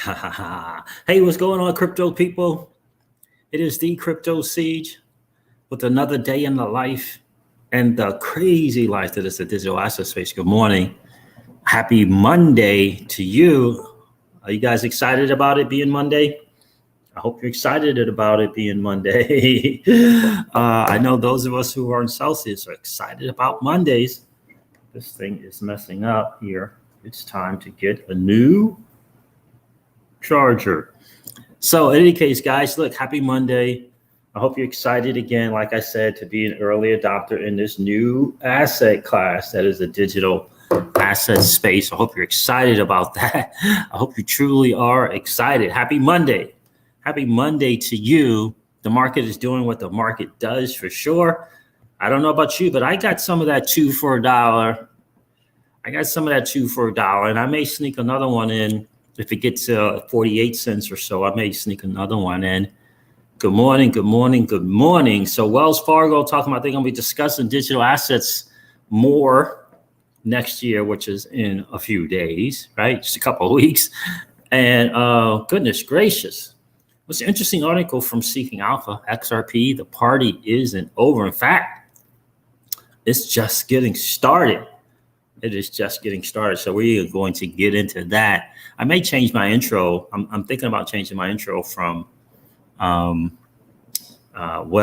Hey, what's going on, crypto people? It is the Crypto Siege with another day in the life and the crazy life that is the digital asset space. Good morning. Happy Monday to you. Are you guys excited about it being Monday? I hope you're excited about it being Monday. I know those of us who are in Celsius are excited about Mondays. This thing is messing up here. It's time to get a new charger. So in any case, guys, look, happy Monday. I hope you're excited again, like I said, to be an early adopter in this new asset class that is the digital asset space. I hope you're excited about that. I hope you truly are excited. Happy Monday. Happy Monday to you. The market is doing what the market does for sure. I don't know about you, but I got some of that two for $1. And I may sneak another one in. If it gets 48 cents or so, I may sneak another one in. Good morning, good morning, good morning. So Wells Fargo talking about they're going to be discussing digital assets more next year, which is in a few days, right? Just a couple of weeks. And goodness gracious. What's an interesting article from Seeking Alpha, XRP, the party isn't over. In fact, it's just getting started. It is just getting started. So we are going to get into that. I may change my intro. I'm thinking about changing my intro from what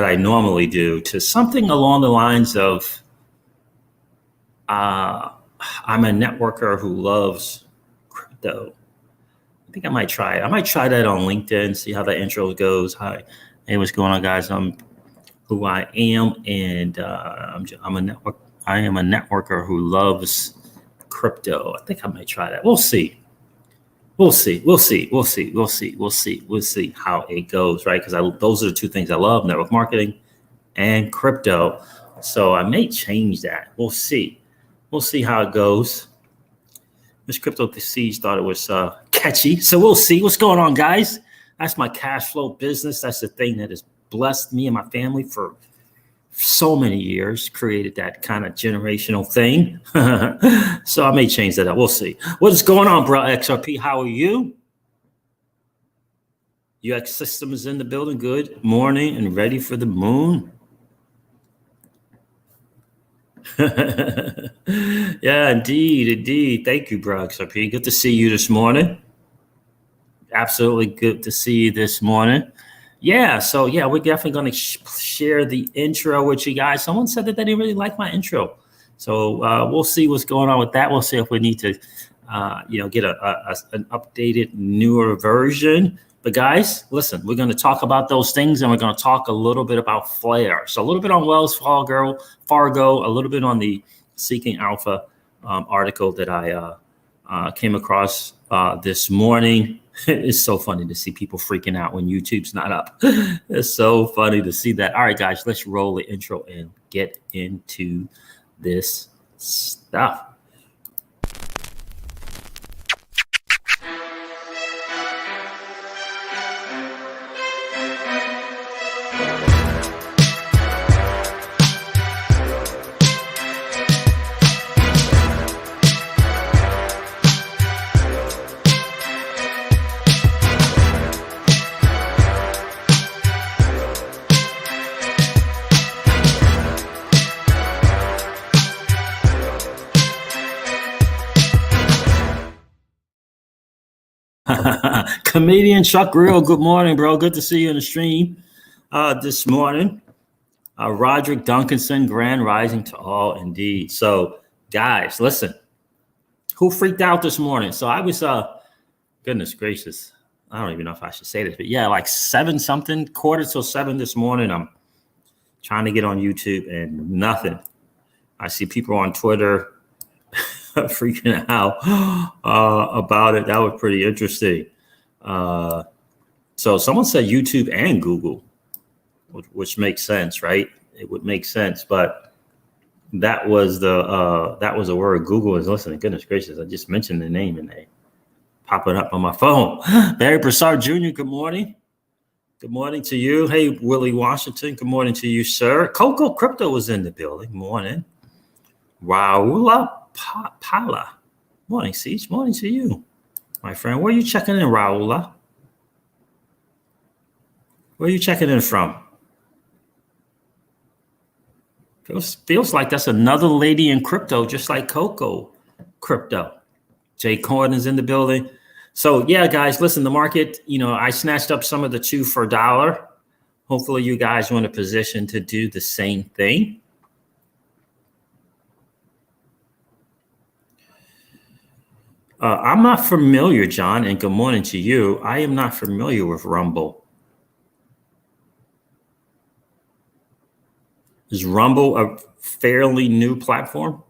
I normally do to something along the lines of I'm a networker who loves crypto. I think I might try it. I might try that on LinkedIn, see how that intro goes. Hi. Hey, what's going on, guys? I'm who I am, and I'm a network. I am a networker who loves crypto. I think I might try that. We'll see how it goes, right? Because those are the two things I love: network marketing and crypto. So I may change that. We'll see how it goes. Miss Crypto Siege thought it was catchy, so we'll see what's going on, guys. That's my cash flow business. That's the thing that has blessed me and my family for so many years, created that kind of generational thing. So I may change that up. We'll see. What is going on, bro? XRP, how are you? UX system is in the building. Good morning and ready for the moon. Yeah, indeed. Thank you, bro. XRP. Good to see you this morning. Absolutely good to see you this morning. Yeah, so yeah, we're definitely going to share the intro with you guys. Someone said that they didn't really like my intro, so we'll see what's going on with that. We'll see if we need to, get an updated, newer version. But guys, listen, we're going to talk about those things, and we're going to talk a little bit about Flare. So a little bit on Wells Fargo, a little bit on the Seeking Alpha article that I came across this morning. It's so funny to see people freaking out when YouTube's not up. It's so funny to see that. All right, guys, let's roll the intro and get into this stuff. Comedian Chuck Grill, good morning, bro. Good to see you in the stream this morning. Roderick Duncanson, grand rising to all indeed. So, guys, listen, who freaked out this morning? So I was, goodness gracious, I don't even know if I should say this, but yeah, like 7-something, 6:45 this morning. I'm trying to get on YouTube and nothing. I see people on Twitter freaking out about it. That was pretty interesting. So someone said YouTube and Google, which makes sense, right? It would make sense, but that was the word. Google is listening. Goodness gracious, I just mentioned the name and they popping up on my phone. Barry Broussard Jr., good morning. Good morning to you. Hey, Willie Washington, good morning to you, sir. Coco Crypto was in the building. Morning. Raula Pala. Morning, Siege. Morning to you. my friend. Where are you checking in, Raula? Where are you checking in from? Feels like that's another lady in crypto, just like Coco Crypto. Jay Cohen is in the building. So yeah, guys, listen, the market, I snatched up some of the 2 for $1. Hopefully you guys are in a position to do the same thing. I'm not familiar, John, and good morning to you. I am not familiar with Rumble. Is Rumble a fairly new platform?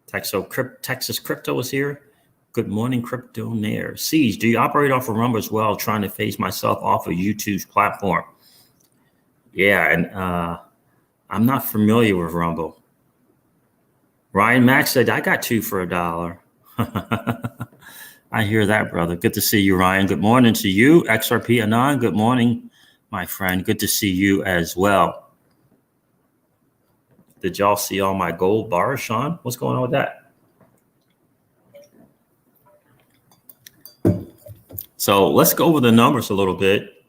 Texas Crypto is here. Good morning, Cryptonaire. Siege, do you operate off of Rumble as well, trying to phase myself off of YouTube's platform? Yeah, and I'm not familiar with Rumble. Ryan Max said, I got 2 for $1. I hear that, brother. Good to see you, Ryan. Good morning to you. XRP Anon, good morning, my friend. Good to see you as well. Did y'all see all my gold bars, Sean? What's going on with that? So let's go over the numbers a little bit.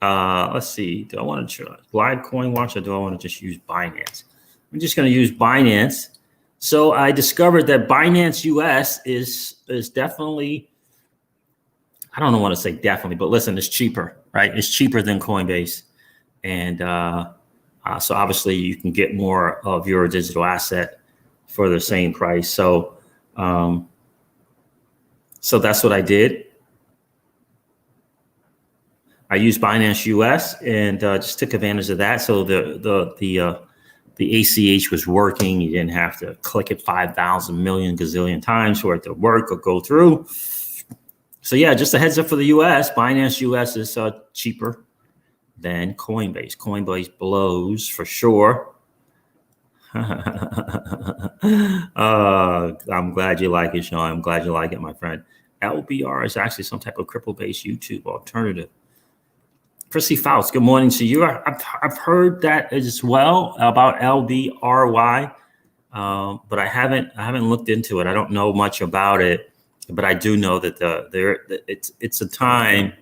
Let's see. Do I want to try Glide Coin Watch, or do I want to just use Binance? I'm just going to use Binance. So I discovered that Binance US is definitely, I don't want to say definitely, but listen, it's cheaper, right? It's cheaper than Coinbase. And so obviously you can get more of your digital asset for the same price. So so that's what I did. I used Binance US and just took advantage of that. So the ACH was working. You didn't have to click it 5,000 million gazillion times for it to work or go through. So yeah, just a heads up for the US. Binance US is cheaper than Coinbase. Coinbase blows for sure. I'm glad you like it, Sean. I'm glad you like it, my friend. LBR is actually some type of crypto-based YouTube alternative. Chrissy Faust, good morning to you. I've heard that as well about LBRY, but I haven't looked into it. I don't know much about it, but I do know that it's a time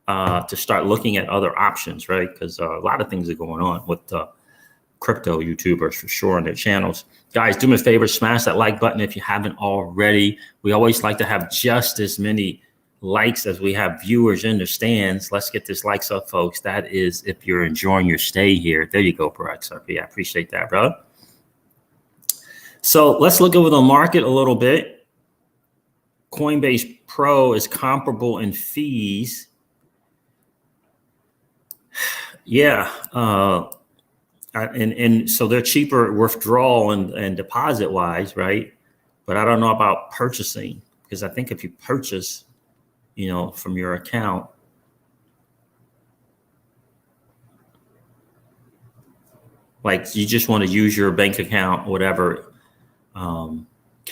to start looking at other options, right? Because a lot of things are going on with crypto YouTubers for sure on their channels. Guys, do me a favor, smash that like button if you haven't already. We always like to have just as many likes as we have viewers in the stands. Let's get this likes up, folks. That is if you're enjoying your stay here. There you go, per XRP. I appreciate that, brother. So let's look over the market a little bit. Coinbase Pro is comparable in fees. Yeah. And so they're cheaper withdrawal and deposit wise, right? But I don't know about purchasing, because I think if you purchase, from your account, like you just want to use your bank account, whatever. Can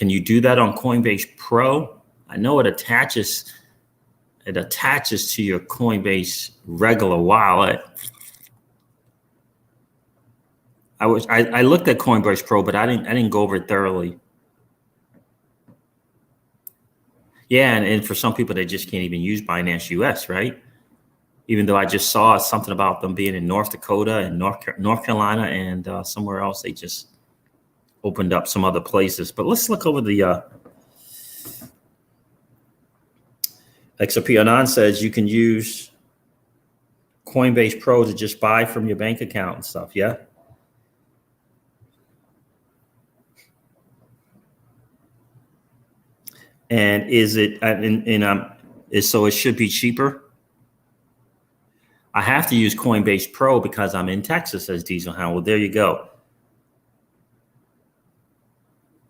you do that on Coinbase Pro? I know it attaches to your Coinbase regular wallet. I looked at Coinbase Pro, but I didn't go over it thoroughly. Yeah, and for some people, they just can't even use Binance US, right? Even though I just saw something about them being in North Dakota and North Carolina and somewhere else, they just opened up some other places. But let's look over the XRP Anon says you can use Coinbase Pro to just buy from your bank account and stuff. Yeah. And is it so it should be cheaper? I have to use Coinbase Pro because I'm in Texas, says Diesel Hound. Well, there you go.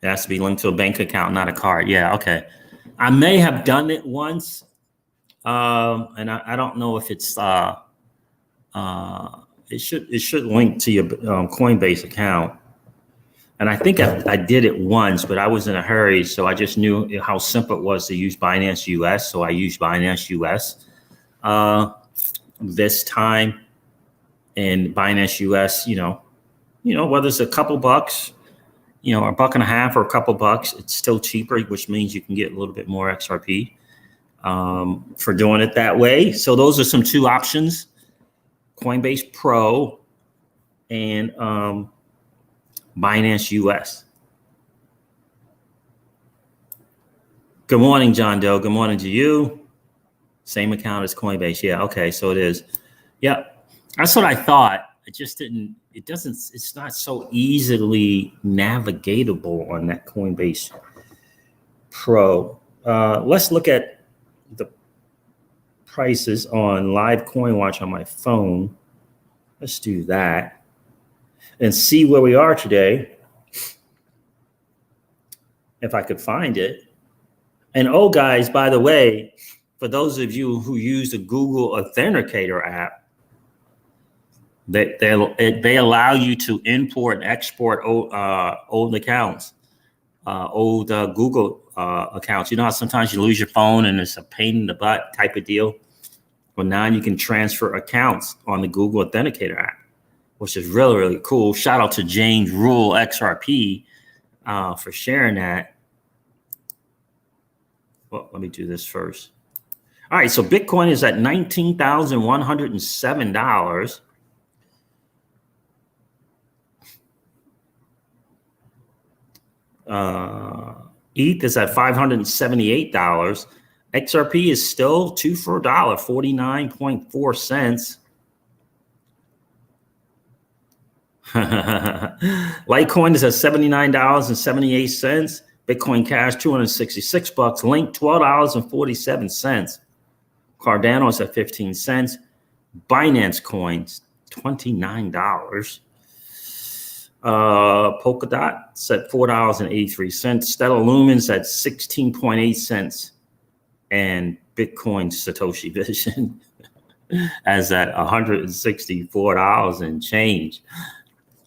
It has to be linked to a bank account, not a card. Yeah, okay. I may have done it once, and I don't know if it's it should link to your Coinbase account. And I think I did it once, but I was in a hurry, so I just knew how simple it was to use Binance US. So I used Binance US this time, and Binance US, whether it's a couple bucks, a buck and a half or a couple bucks, it's still cheaper, which means you can get a little bit more XRP for doing it that way. So those are some two options: Coinbase Pro and Binance US. Good morning, John Doe. Good morning to you. Same account as Coinbase. Yeah. Okay. So it is. Yeah. That's what I thought. It's not so easily navigatable on that Coinbase Pro. Let's look at the prices on Live Coin Watch on my phone. Let's do that and see where we are today. If I could find it. And oh, guys, by the way, for those of you who use the Google Authenticator app, they allow you to import and export old accounts, old Google accounts. You know how sometimes you lose your phone and it's a pain in the butt type of deal? Well, now you can transfer accounts on the Google Authenticator app, which is really, really cool. Shout out to James Rule XRP for sharing that. Well, let me do this first. All right, so Bitcoin is at $19,107. ETH is at $578. XRP is still 2 for $1, 49.4 cents. Litecoin is at $79.78. Bitcoin Cash, $266. Link, $12.47. Cardano is at 15 cents. Binance Coins, $29. Polkadot at $4.83. Stellar Lumens at 16.8 cents. And Bitcoin Satoshi Vision as at $164 and change.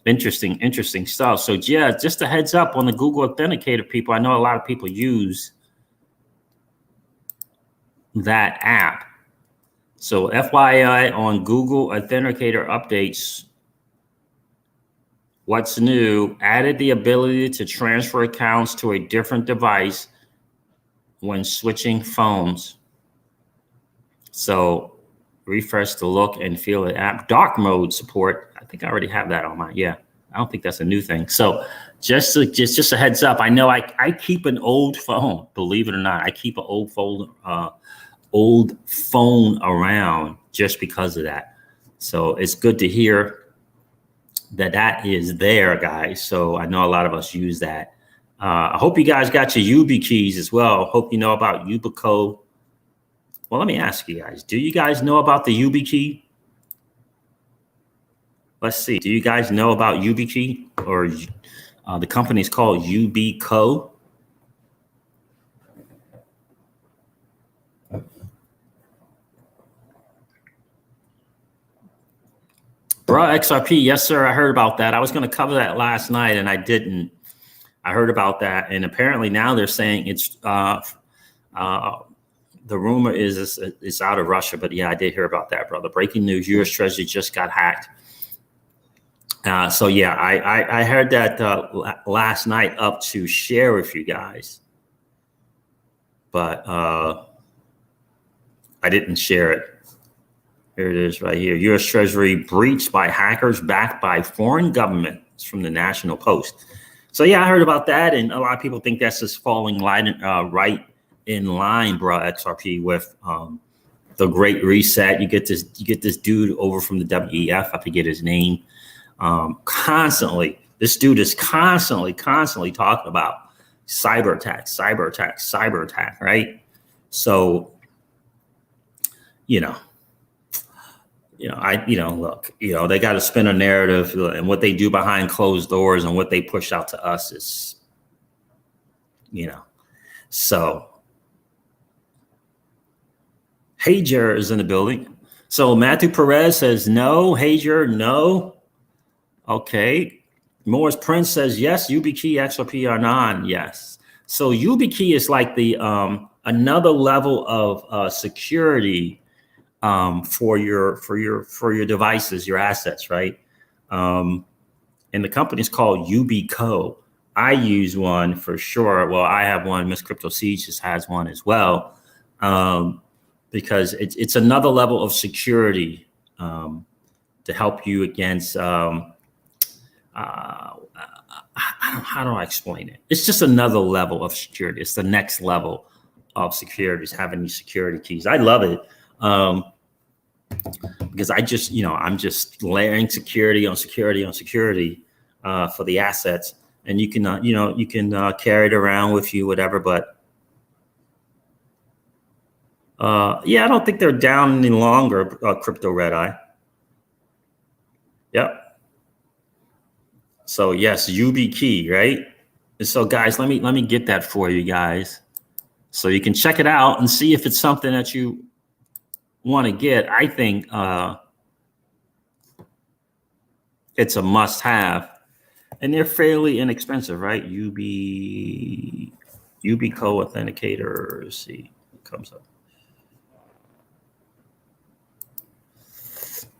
Interesting stuff. So yeah, just a heads up on the Google Authenticator, people. I know a lot of people use that app. So FYI on Google Authenticator updates, what's new? Added the ability to transfer accounts to a different device when switching phones. So refresh the look and feel the app. Dark mode support. I think I already have that on mine. Yeah, I don't think that's a new thing. So just a heads up. I know I keep an old phone. Believe it or not, I keep an old phone around just because of that. So it's good to hear that is there, guys. So I know a lot of us use that. I hope you guys got your YubiKeys as well. Hope you know about Yubico. Well, let me ask you guys, do you guys know about the YubiKey? Let's see. Do you guys know about YubiKey? Or the company is called Yubico? Bro, XRP, yes, sir. I heard about that. I was going to cover that last night, and I didn't. I heard about that, and apparently now they're saying it's the rumor is it's out of Russia. But yeah, I did hear about that, brother. Breaking news: U.S. Treasury just got hacked. So yeah, I heard that last night up to share with you guys, but I didn't share it. Here it is right here. U.S. Treasury breached by hackers backed by foreign government. It's from the National Post. So yeah, I heard about that, and a lot of people think that's just falling right in line, bro. XRP with the Great Reset. You get this dude over from the WEF. I forget his name. Constantly, this dude is constantly talking about cyber attack, right? So, look, they got to spin a narrative, and what they do behind closed doors and what they push out to us is, so. Hager is in the building. So Matthew Perez says no. Hager, no. Okay. Morris Prince says yes. YubiKey, XRP are non. Yes. So YubiKey is like the another level of security for your devices, your assets, right? And the company is called Yubico. I use one for sure. Well, I have one. Miss Crypto Siege just has one as well, because it's another level of security to help you against. How do I explain it? It's just another level of security. It's the next level of security, is having these security keys. I love it. Because I'm just layering security on security on security for the assets, and you can carry it around with you, whatever. But yeah, I don't think they're down any longer. Crypto Red Eye. Yep. So yes, YubiKey, right? So guys, let me get that for you guys, so you can check it out and see if it's something that you want to get. I think it's a must-have, and they're fairly inexpensive, right? Yubico Authenticator. Let's see what comes up.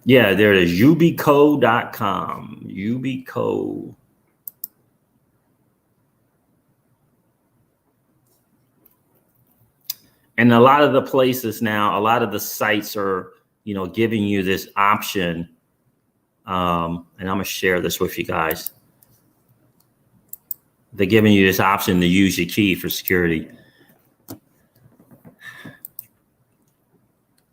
Yeah, there it is. Yubico.com. Yubico. And a lot of the places now, a lot of the sites are, giving you this option. And I'm going to share this with you guys. They're giving you this option to use your key for security.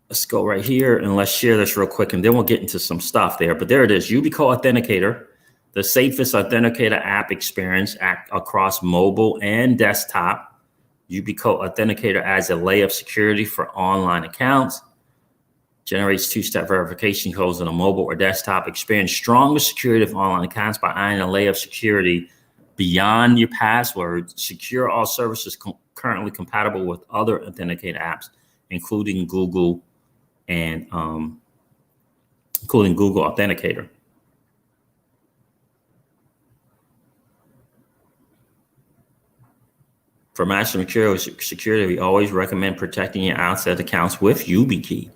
Let's go right here and let's share this real quick, and then we'll get into some stuff there. But there it is, Yubico Authenticator, the safest authenticator app experience across mobile and desktop. Yubico Authenticator adds a layer of security for online accounts, generates two-step verification codes on a mobile or desktop. Experience stronger security of online accounts by adding a layer of security beyond your password. Secure all services currently compatible with other authenticator apps, including Google and including Google Authenticator. For maximum security, we always recommend protecting your outside accounts with YubiKey.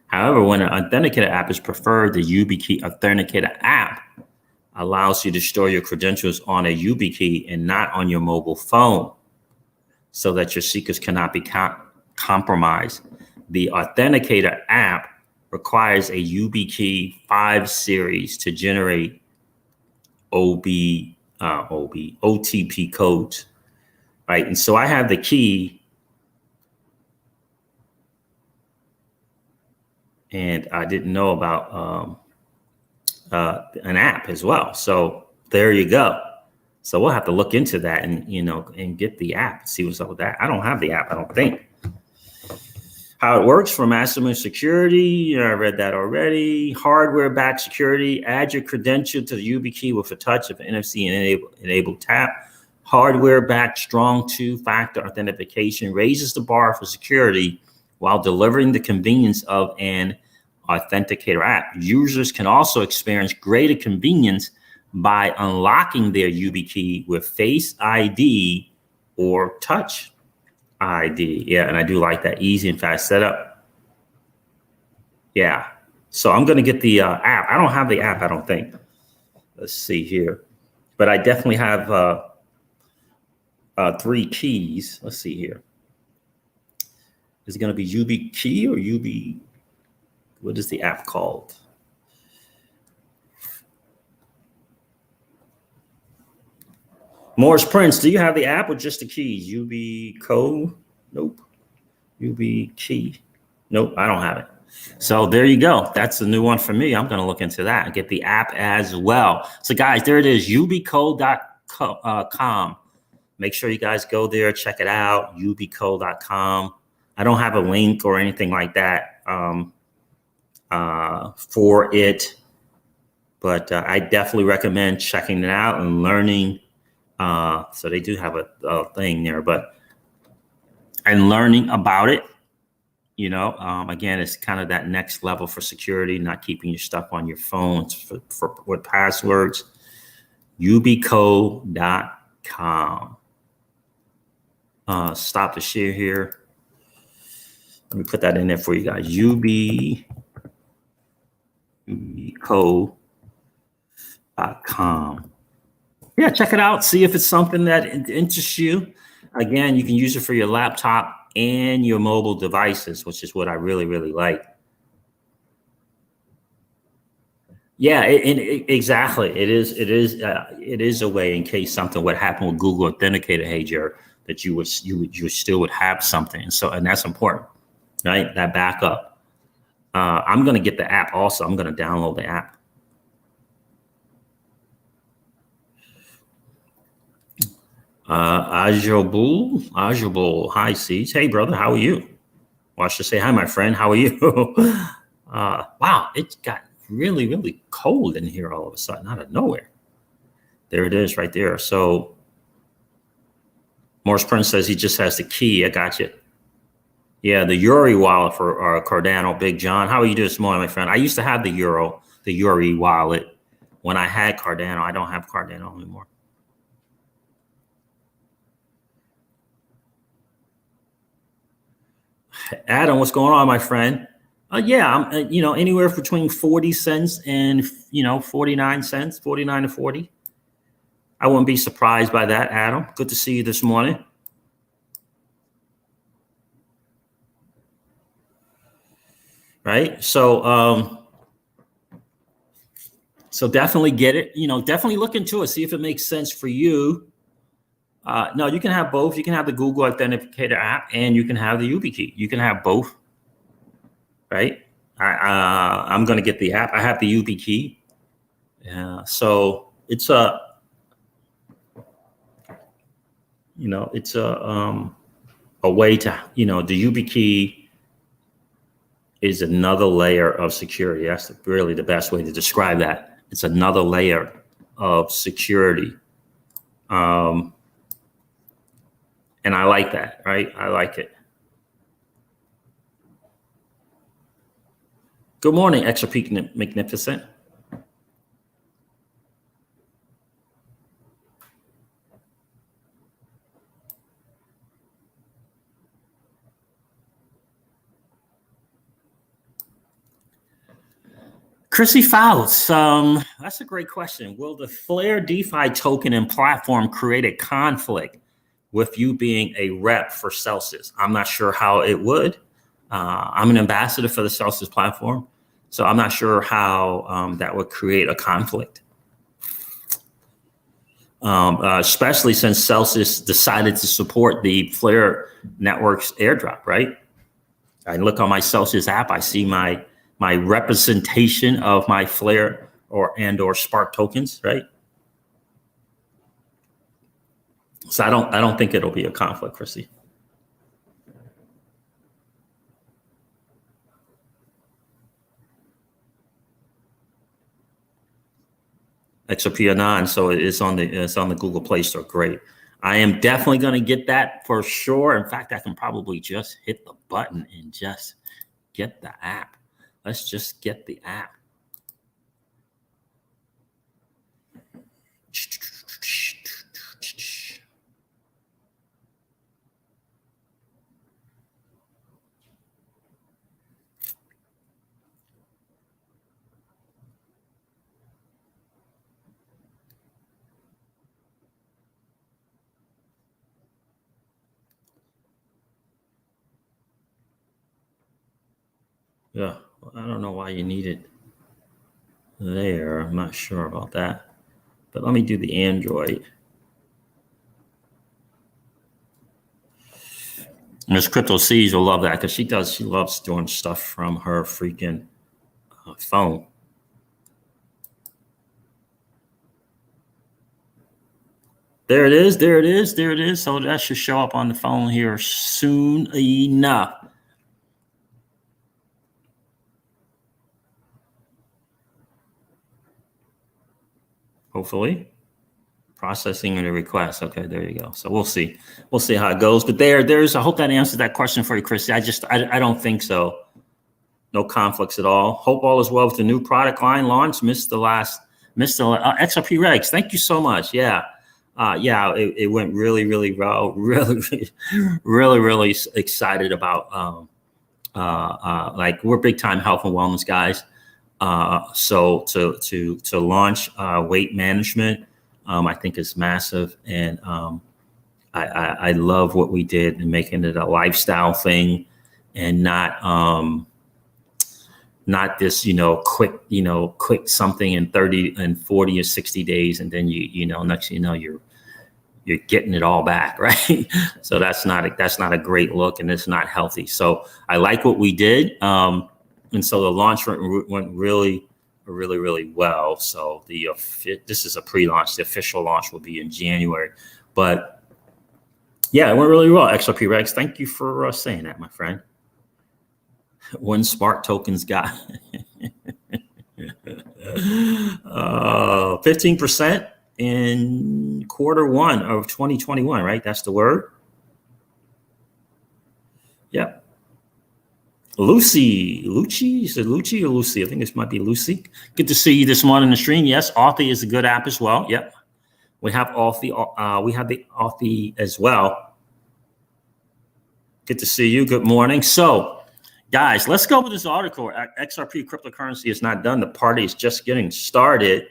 However, when an authenticator app is preferred, the YubiKey Authenticator app allows you to store your credentials on a YubiKey and not on your mobile phone, so that your secrets cannot be compromised. The Authenticator app requires a YubiKey 5 series to generate OTP codes, right? And so I have the key, and I didn't know about an app as well. So there you go. So we'll have to look into that and and get the app, see what's up with that. I don't have the app, I don't think. How it works for maximum security, I read that already. Hardware-backed security, add your credential to the YubiKey with a touch of NFC and enable tap. Hardware-backed strong two-factor authentication raises the bar for security while delivering the convenience of an authenticator app. Users can also experience greater convenience by unlocking their YubiKey with Face ID or Touch ID. Yeah, and I do like that easy and fast setup. Yeah, so I'm going to get the app. I don't have the app, I don't think. Let's see here, but I definitely have 3 keys. Let's see here. Is it going to be YubiKey or what is the app called? Morris Prince, do you have the app or just the keys? Yubico? Nope. YubiKey? Nope, I don't have it. So there you go. That's the new one for me. I'm going to look into that and get the app as well. So guys, there it is, yubico.com. Make sure you guys go there, check it out, yubico.com. I don't have a link or anything like that for it, but I definitely recommend checking it out and learning. So they do have a thing there, and learning about it, again, it's kind of that next level for security, not keeping your stuff on your phones with passwords. Yubico.com. Stop the share here. Let me put that in there for you guys. Yubico.com. Yeah, check it out. See if it's something that interests you. Again, you can use it for your laptop and your mobile devices, which is what I really, really like. Yeah, exactly. It is. It is a way in case something would happen with Google Authenticator, hey, Jared, that you still would have something. And that's important, right? That backup. I'm going to get the app also. I'm going to download the app. Ajabul. Hi, Siege. Hey, brother. How are you? Well, I should say hi, my friend. How are you? Wow, it got really, really cold in here all of a sudden out of nowhere. There it is right there. So Morris Prince says he just has the key. I got you. Yeah, the Uri wallet for Cardano. Big John. How are you doing this morning, my friend? I used to have the Uri wallet when I had Cardano. I don't have Cardano anymore. Adam, what's going on, my friend? Yeah, I'm anywhere between 40 cents and 49 cents, 49 to 40. I wouldn't be surprised by that, Adam. Good to see you this morning. Right? So definitely get it. Definitely look into it. See if it makes sense for you. No, you can have both. You can have the Google Authenticator app and you can have the YubiKey. You can have both, right? I'm going to get the app. I have the YubiKey. So it's a way to, the YubiKey is another layer of security. That's really the best way to describe that. It's another layer of security. And I like that, right? I like it. Good morning, XRP Magnificent. Chrissy Fouts, that's a great question. Will the Flare DeFi token and platform create a conflict with you being a rep for Celsius? I'm not sure how it would. I'm an ambassador for the Celsius platform, so I'm not sure how that would create a conflict. Especially since Celsius decided to support the Flare Network's airdrop, right? I look on my Celsius app, I see my representation of my Flare or Spark tokens, right? So I don't think it'll be a conflict, Chrissy. XRP Anon, so it's on the Google Play Store. Great. I am definitely going to get that for sure. In fact, I can probably just hit the button and just get the app. Let's just get the app. Yeah, I don't know why you need it there. I'm not sure about that. But let me do the Android. Miss Crypto Seas will love that because she loves doing stuff from her freaking phone. There it is. There it is. There it is. So that should show up on the phone here soon enough. Hopefully. Processing the request. Okay, there you go. So we'll see. We'll see how it goes. But there's. I hope that answers that question for you, Chrissy. I don't think so. No conflicts at all. Hope all is well with the new product line launch. Missed the XRP Regs. Thank you so much. Yeah. It went really, really well. Really, really, really excited about. Like we're big time health and wellness guys. So to launch weight management I think is massive. And I love what we did in making it a lifestyle thing and not this, quick something in 30 and 40 or 60 days. And then, next, you're getting it all back. Right. So that's not a great look, and it's not healthy. So I like what we did. And so the launch went really well. So this is a pre-launch. The official launch will be in January, but yeah, it went really well. XRP Rex, thank you for saying that, my friend. One Spark tokens got 15% in Q1 of 2021, right? That's the word. Yep. Lucy, is it Lucci or Lucy? I think this might be Lucy. Good to see you this morning in the stream. Yes, Authy is a good app as well. Yep. We have Authy. We have the Authy as well. Good to see you. Good morning. So, guys, let's go with this article. XRP cryptocurrency is not done. The party is just getting started.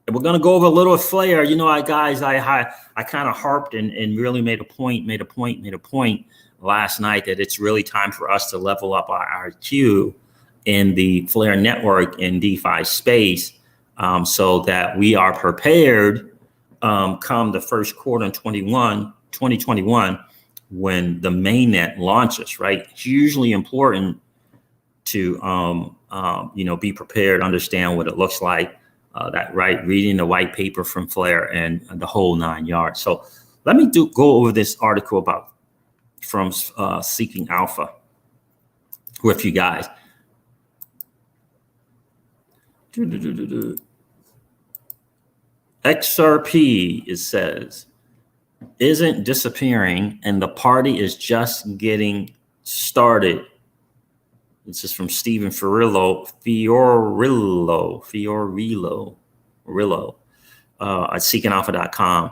And we're going to go over a little flair. I kind of harped and really made a point last night that it's really time for us to level up our IQ in the Flare network in DeFi space, so that we are prepared come the first quarter in 2021 when the mainnet launches, right? It's usually important to be prepared, understand what it looks like, reading the white paper from Flare and the whole 9 yards. So let me go over this article from Seeking Alpha with you guys. XRP, it says, isn't disappearing, and the party is just getting started. This is from Stephen Fiorillo at seekingalpha.com.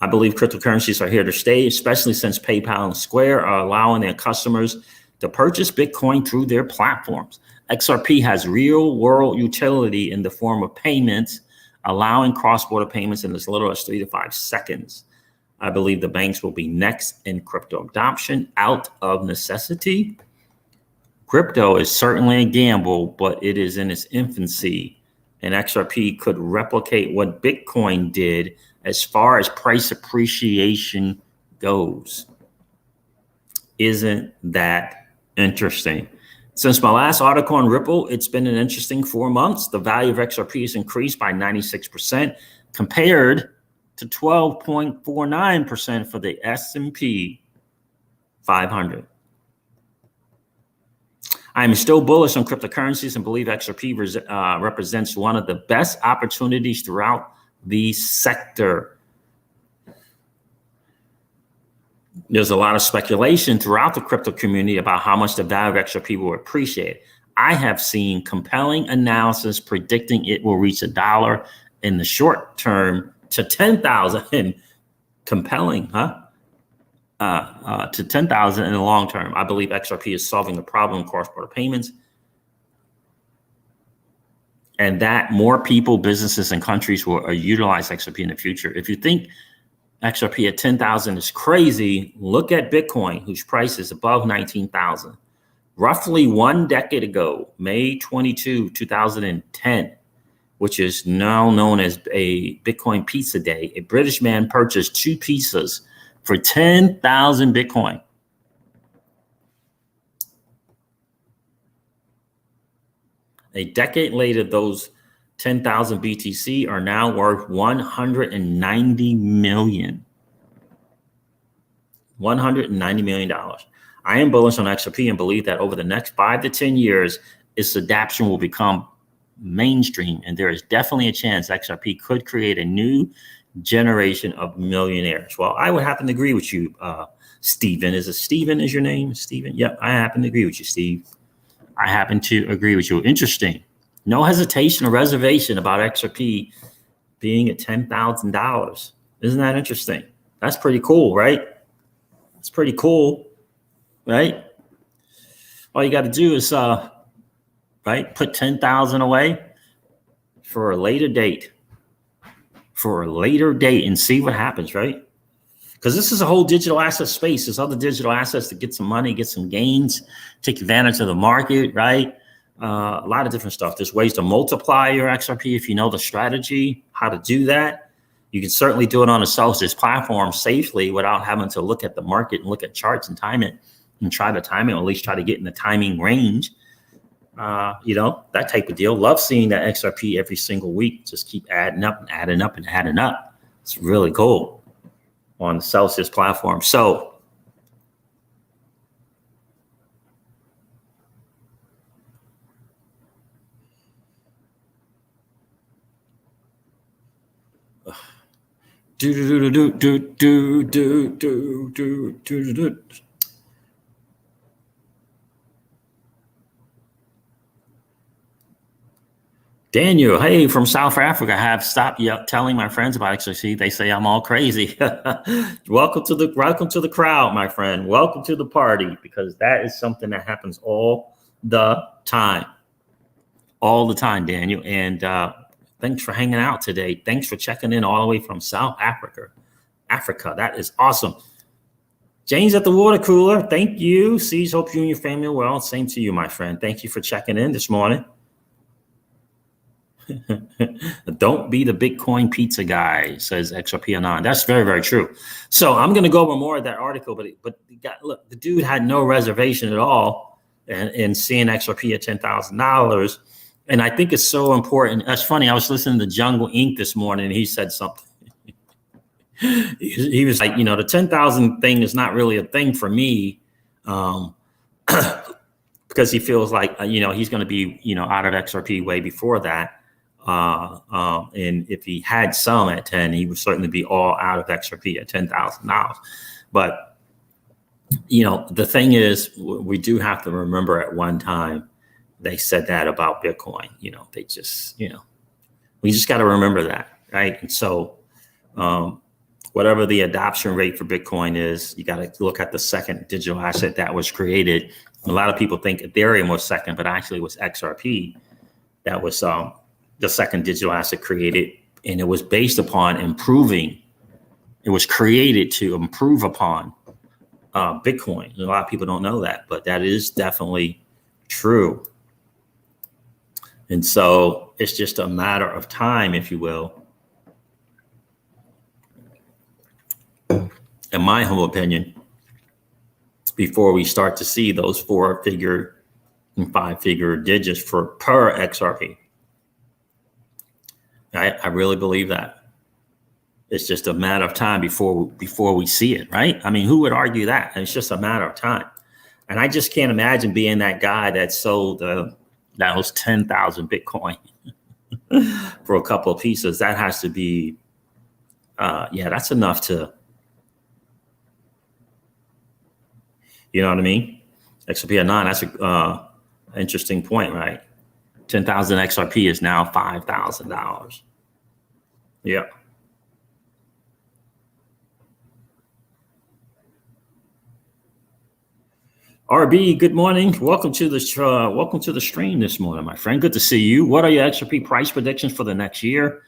I believe cryptocurrencies are here to stay, especially since PayPal and Square are allowing their customers to purchase Bitcoin through their platforms. XRP has real world utility in the form of payments, allowing cross-border payments in as little as 3 to 5 seconds. I believe the banks will be next in crypto adoption out of necessity. Crypto is certainly a gamble, but it is in its infancy, and XRP could replicate what Bitcoin did as far as price appreciation goes. Isn't that interesting? Since my last article on Ripple, it's been an interesting 4 months. The value of XRP has increased by 96% compared to 12.49% for the S&P 500. I am still bullish on cryptocurrencies and believe XRP represents one of the best opportunities throughout the sector. There's a lot of speculation throughout the crypto community about how much the value of XRP will appreciate. I have seen compelling analysis predicting it will reach $1 in the short term to 10,000. Compelling, huh? To 10,000 in the long term. I believe XRP is solving the problem of cross-border payments, and that more people, businesses, and countries will utilize XRP in the future. If you think XRP at 10,000 is crazy, look at Bitcoin, whose price is above 19,000. Roughly 1 decade ago, May 22, 2010, which is now known as a Bitcoin pizza day, a British man purchased 2 pizzas for 10,000 Bitcoin. A decade later, those 10,000 BTC are now worth $190 million. $190 million. I am bullish on XRP and believe that over the next 5 to 10 years, its adoption will become mainstream, and there is definitely a chance XRP could create a new generation of millionaires. Well, I would happen to agree with you, Stephen. Is it Stephen is your name? Stephen? Yep, I happen to agree with you, Steve. I happen to agree with you. Interesting. No hesitation or reservation about XRP being at $10,000. Isn't that interesting? That's pretty cool, right? It's pretty cool, right? All you got to do is, put 10,000 away for a later date. for a later date and see what happens, right? Because this is a whole digital asset space. There's other digital assets to get some money, get some gains, take advantage of the market, right? A lot of different stuff. There's ways to multiply your XRP if you know the strategy, how to do that. You can certainly do it on a Celsius platform safely without having to look at the market and look at charts and time it and try to time it, or at least try to get in the timing range. That type of deal. Love seeing that XRP every single week. Just keep adding up and adding up and adding up. It's really cool on the Celsius platform. So Daniel, hey, from South Africa, I have stopped telling my friends about XRP. They say I'm all crazy. welcome to the crowd, my friend. Welcome to the party, because that is something that happens all the time. All the time, Daniel. And thanks for hanging out today. Thanks for checking in all the way from South Africa. That is awesome. James at the water cooler, thank you. Siege, hope you and your family are well. Same to you, my friend. Thank you for checking in this morning. Don't be the Bitcoin pizza guy, says XRP Anon. That's very, very true. So I'm going to go over more of that article, but look, the dude had no reservation at all in seeing XRP at $10,000. And I think it's so important. That's funny. I was listening to Jungle Inc. this morning, and he said something. He was like, the 10,000 thing is not really a thing for me. Because he feels like, he's going to be, out of XRP way before that. And if he had some at 10, he would certainly be all out of XRP at $10,000. But, the thing is, we do have to remember at one time, they said that about Bitcoin, they just, we just got to remember that. Right. And so, whatever the adoption rate for Bitcoin is, you got to look at the second digital asset that was created. A lot of people think Ethereum was second, but actually it was XRP that was the second digital asset created, and it was based upon improving. It was created to improve upon Bitcoin. A lot of people don't know that, but that is definitely true. And so it's just a matter of time, if you will, in my humble opinion, before we start to see those 4-figure and 5-figure digits per XRP. I really believe that. It's just a matter of time before we see it, right? I mean, who would argue that? It's just a matter of time. And I just can't imagine being that guy that sold that was 10,000 Bitcoin for a couple of pieces. That has to be, that's enough to, you know what I mean? XRP 9, that's a interesting point, right? 10,000 XRP is now $5,000. Yeah. RB, good morning. Welcome to the stream this morning, my friend. Good to see you. What are your XRP price predictions for the next year?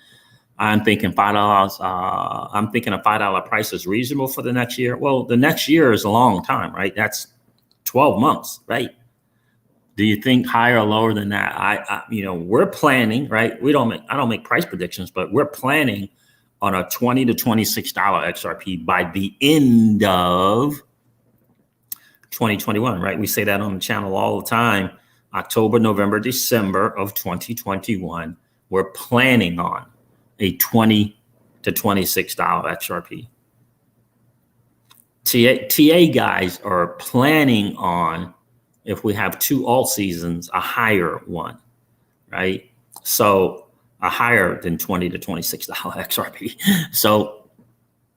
I'm thinking $5. I'm thinking a $5 price is reasonable for the next year. Well, the next year is a long time, right? That's 12 months, right? Do you think higher or lower than that? We're planning, right? I don't make price predictions, but we're planning on a $20 to $26 XRP by the end of 2021, right? We say that on the channel all the time. October, November, December of 2021, we're planning on a $20 to $26 XRP. TA guys are planning on, if we have 2 alt seasons, a higher one, right? So a higher than $20 to $26 XRP. So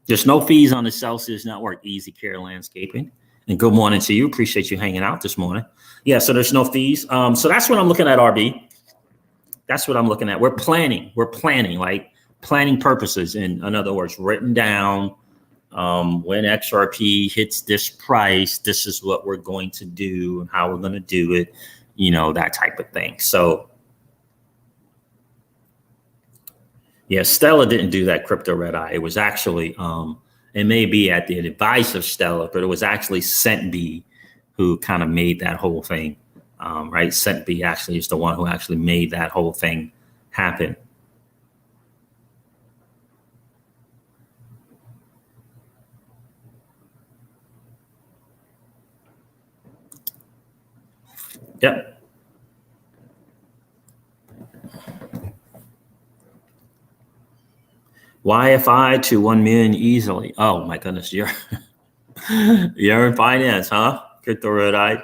there's no fees on the Celsius network, Easy Care Landscaping. And good morning to you. Appreciate you hanging out this morning. Yeah, so there's no fees. So that's what I'm looking at, RB. That's what I'm looking at. We're planning, like planning purposes. In other words, written down, when XRP hits this price, this is what we're going to do and how we're going to do it, that type of thing. So Yeah, Stella didn't do that crypto red eye. It was actually, it may be at the advice of Stella, but it was actually CentB who kind of made that whole thing, right? CentB actually is the one who actually made that whole thing happen. Yep. YFI to 1 million easily. Oh my goodness, you're you're in finance, huh? Crypto red eye.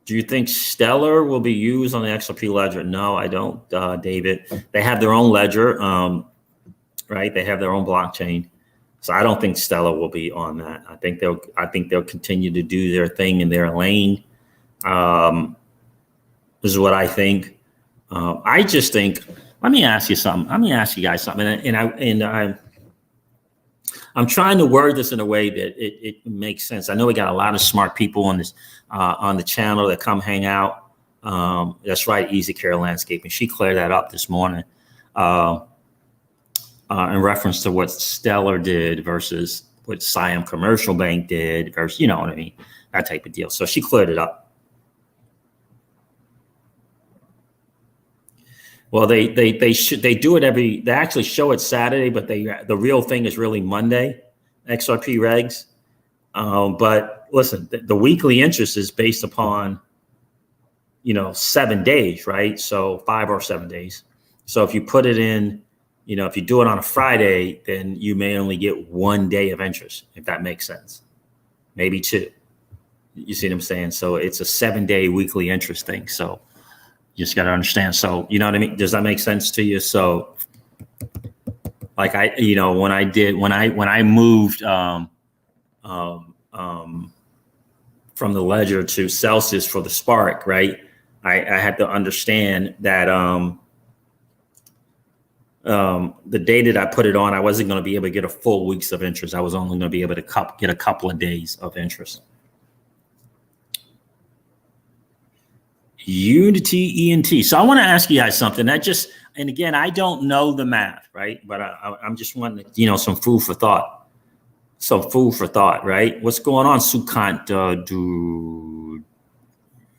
Do you think Stellar will be used on the XRP ledger? No, I don't, David. They have their own ledger, right? They have their own blockchain, so I don't think Stellar will be on that. I think they'll continue to do their thing in their lane. This is what I think. I just think. Let me ask you something. Let me ask you guys something, I'm trying to word this in a way that it makes sense. I know we got a lot of smart people on this on the channel that come hang out. That's right, Easy Care Landscaping. She cleared that up this morning in reference to what Stellar did versus what Siam Commercial Bank did versus, you know what I mean, that type of deal. So she cleared it up. Well, they do it they actually show it Saturday, but the real thing is really Monday, XRP regs. But listen, the weekly interest is based upon, 7 days, right? So 5 or 7 days. So if you put it in, if you do it on a Friday, then you may only get 1 day of interest, if that makes sense. Maybe 2. You see what I'm saying? So it's a 7-day weekly interest thing. So you just got to understand. So, you know what I mean? Does that make sense to you? So like when I moved from the ledger to Celsius for the Spark, right? I had to understand that the day that I put it on, I wasn't going to be able to get a full week's of interest. I was only going to be able to get a couple of days of interest. Unity ENT. So I want to ask you guys something. And again, I don't know the math, right? But I'm just wanting, some food for thought. Some food for thought, right? What's going on, Sukant?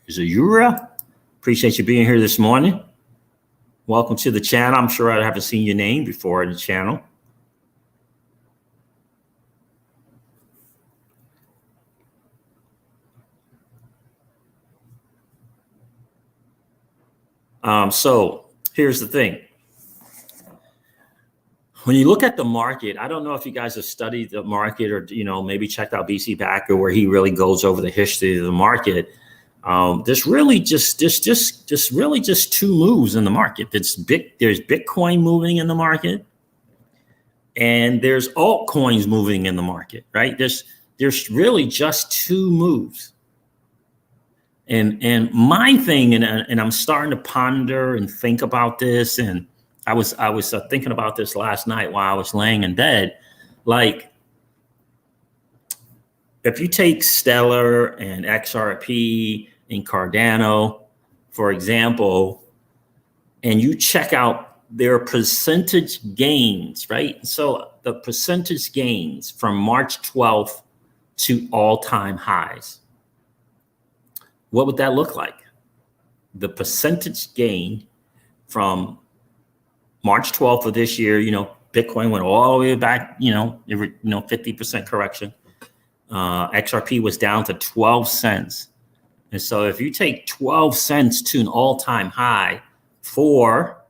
Is it Yura? Appreciate you being here this morning. Welcome to the channel. I'm sure I haven't seen your name before in the channel. So here's the thing. When you look at the market, I don't know if you guys have studied the market or, maybe checked out BC Backer where he really goes over the history of the market. There's really just two moves in the market. There's Bitcoin moving in the market, and there's altcoins moving in the market, right? There's really just two moves. And my thing, and I'm starting to ponder and think about this, and I was thinking about this last night while I was laying in bed. Like, if you take Stellar and XRP and Cardano, for example, and you check out their percentage gains, right? So the percentage gains from March 12th to all-time highs. What would that look like? The percentage gain from March 12th of this year, Bitcoin went all the way back, 50% correction. XRP was down to 12 cents. And so if you take 12 cents to an all-time high for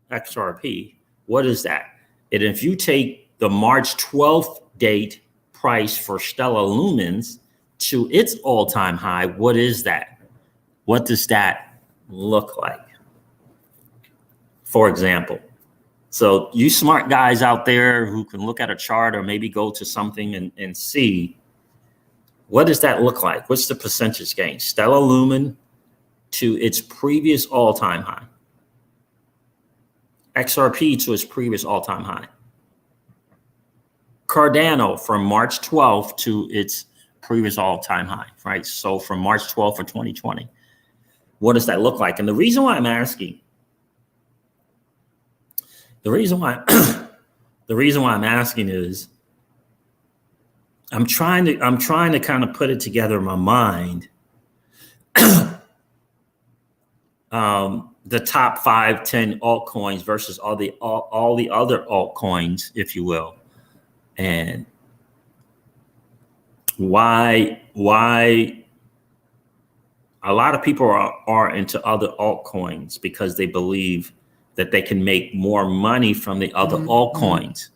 XRP, what is that? And if you take the March 12th date price for Stellar Lumens to its all-time high, what is that? What does that look like? For example, so you smart guys out there who can look at a chart or maybe go to something and see, what does that look like? What's the percentage gain? Stellar Lumen to its previous all-time high. XRP to its previous all-time high. Cardano from March 12th to its previous all-time high, right? So from March 12th of 2020, what does that look like? And the reason why I'm asking The reason why I'm asking is I'm trying to kind of put it together in my mind. The top 5, 10 altcoins versus all the other altcoins, if you will, and why a lot of people are into other altcoins because they believe that they can make more money from the other altcoins,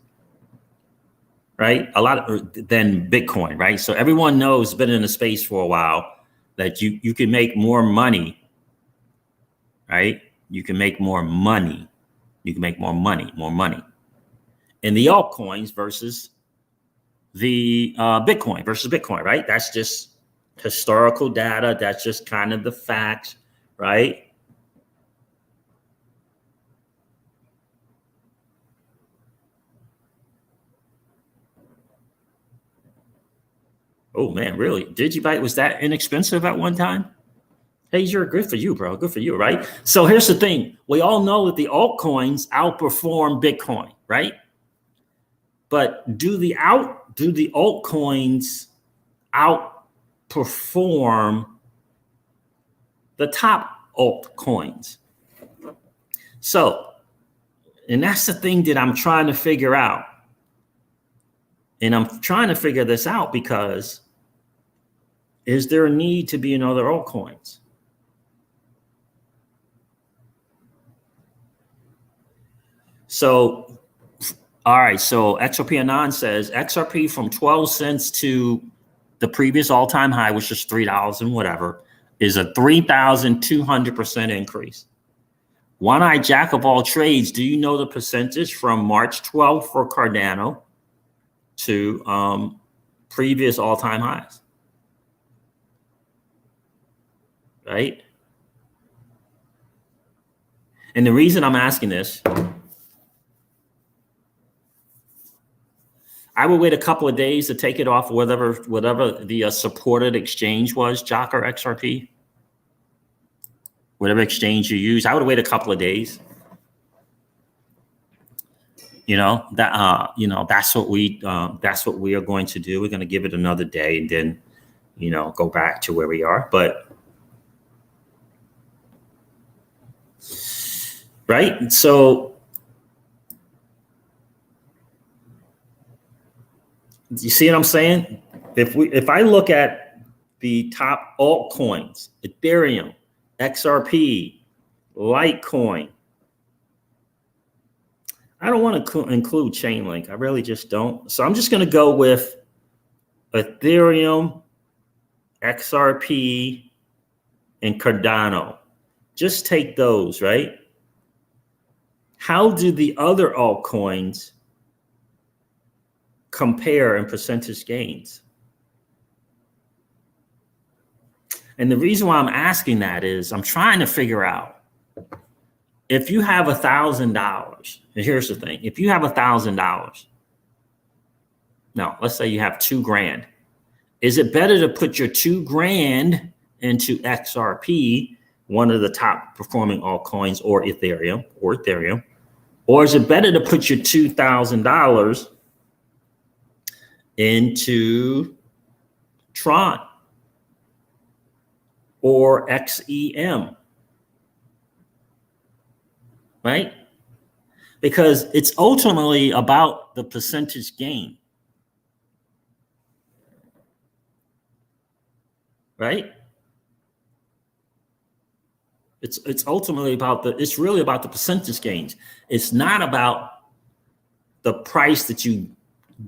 right? A lot than Bitcoin, right? So everyone knows, been in the space for a while, that you can make more money, right? You can make more money. You can make more money in the altcoins versus the Bitcoin, right? That's just historical data. That's just kind of the facts, right? Oh man, really? Digibyte was that inexpensive at one time? Hey, you're good for you, bro. Good for you, right? So here's the thing. We all know that the altcoins outperform Bitcoin, right? But do the altcoins outperform the top altcoins? So, and that's the thing that I'm trying to figure out. And I'm trying to figure this out because is there a need to be in other altcoins? So, all right. So XRP Anon says XRP from 12 cents to the previous all-time high, which is $3 and whatever, is a 3,200% increase. One-eyed jack of all trades. Do you know the percentage from March 12th for Cardano to previous all-time highs? Right? And the reason I'm asking this, I would wait a couple of days to take it off whatever the supported exchange was, Jock or XRP, whatever exchange you use. I would wait a couple of days. That's what we are going to do. We're going to give it another day and then, go back to where we are. But right, so you see what I'm saying? If I look at the top altcoins, Ethereum, XRP, Litecoin, I don't want to include Chainlink. I really just don't. So I'm just going to go with Ethereum, XRP, and Cardano. Just take those, right? How do the other altcoins compare in percentage gains? And the reason why I'm asking that is I'm trying to figure out, if you have $1,000, and here's the thing, if you have $1,000, no, let's say you have $2,000, is it better to put your $2,000 into XRP, one of the top performing altcoins, or Ethereum, or is it better to put your $2,000 into Tron or XEM, right? Because it's ultimately about the percentage gain, right? It's ultimately about it's really about the percentage gains. It's not about the price that you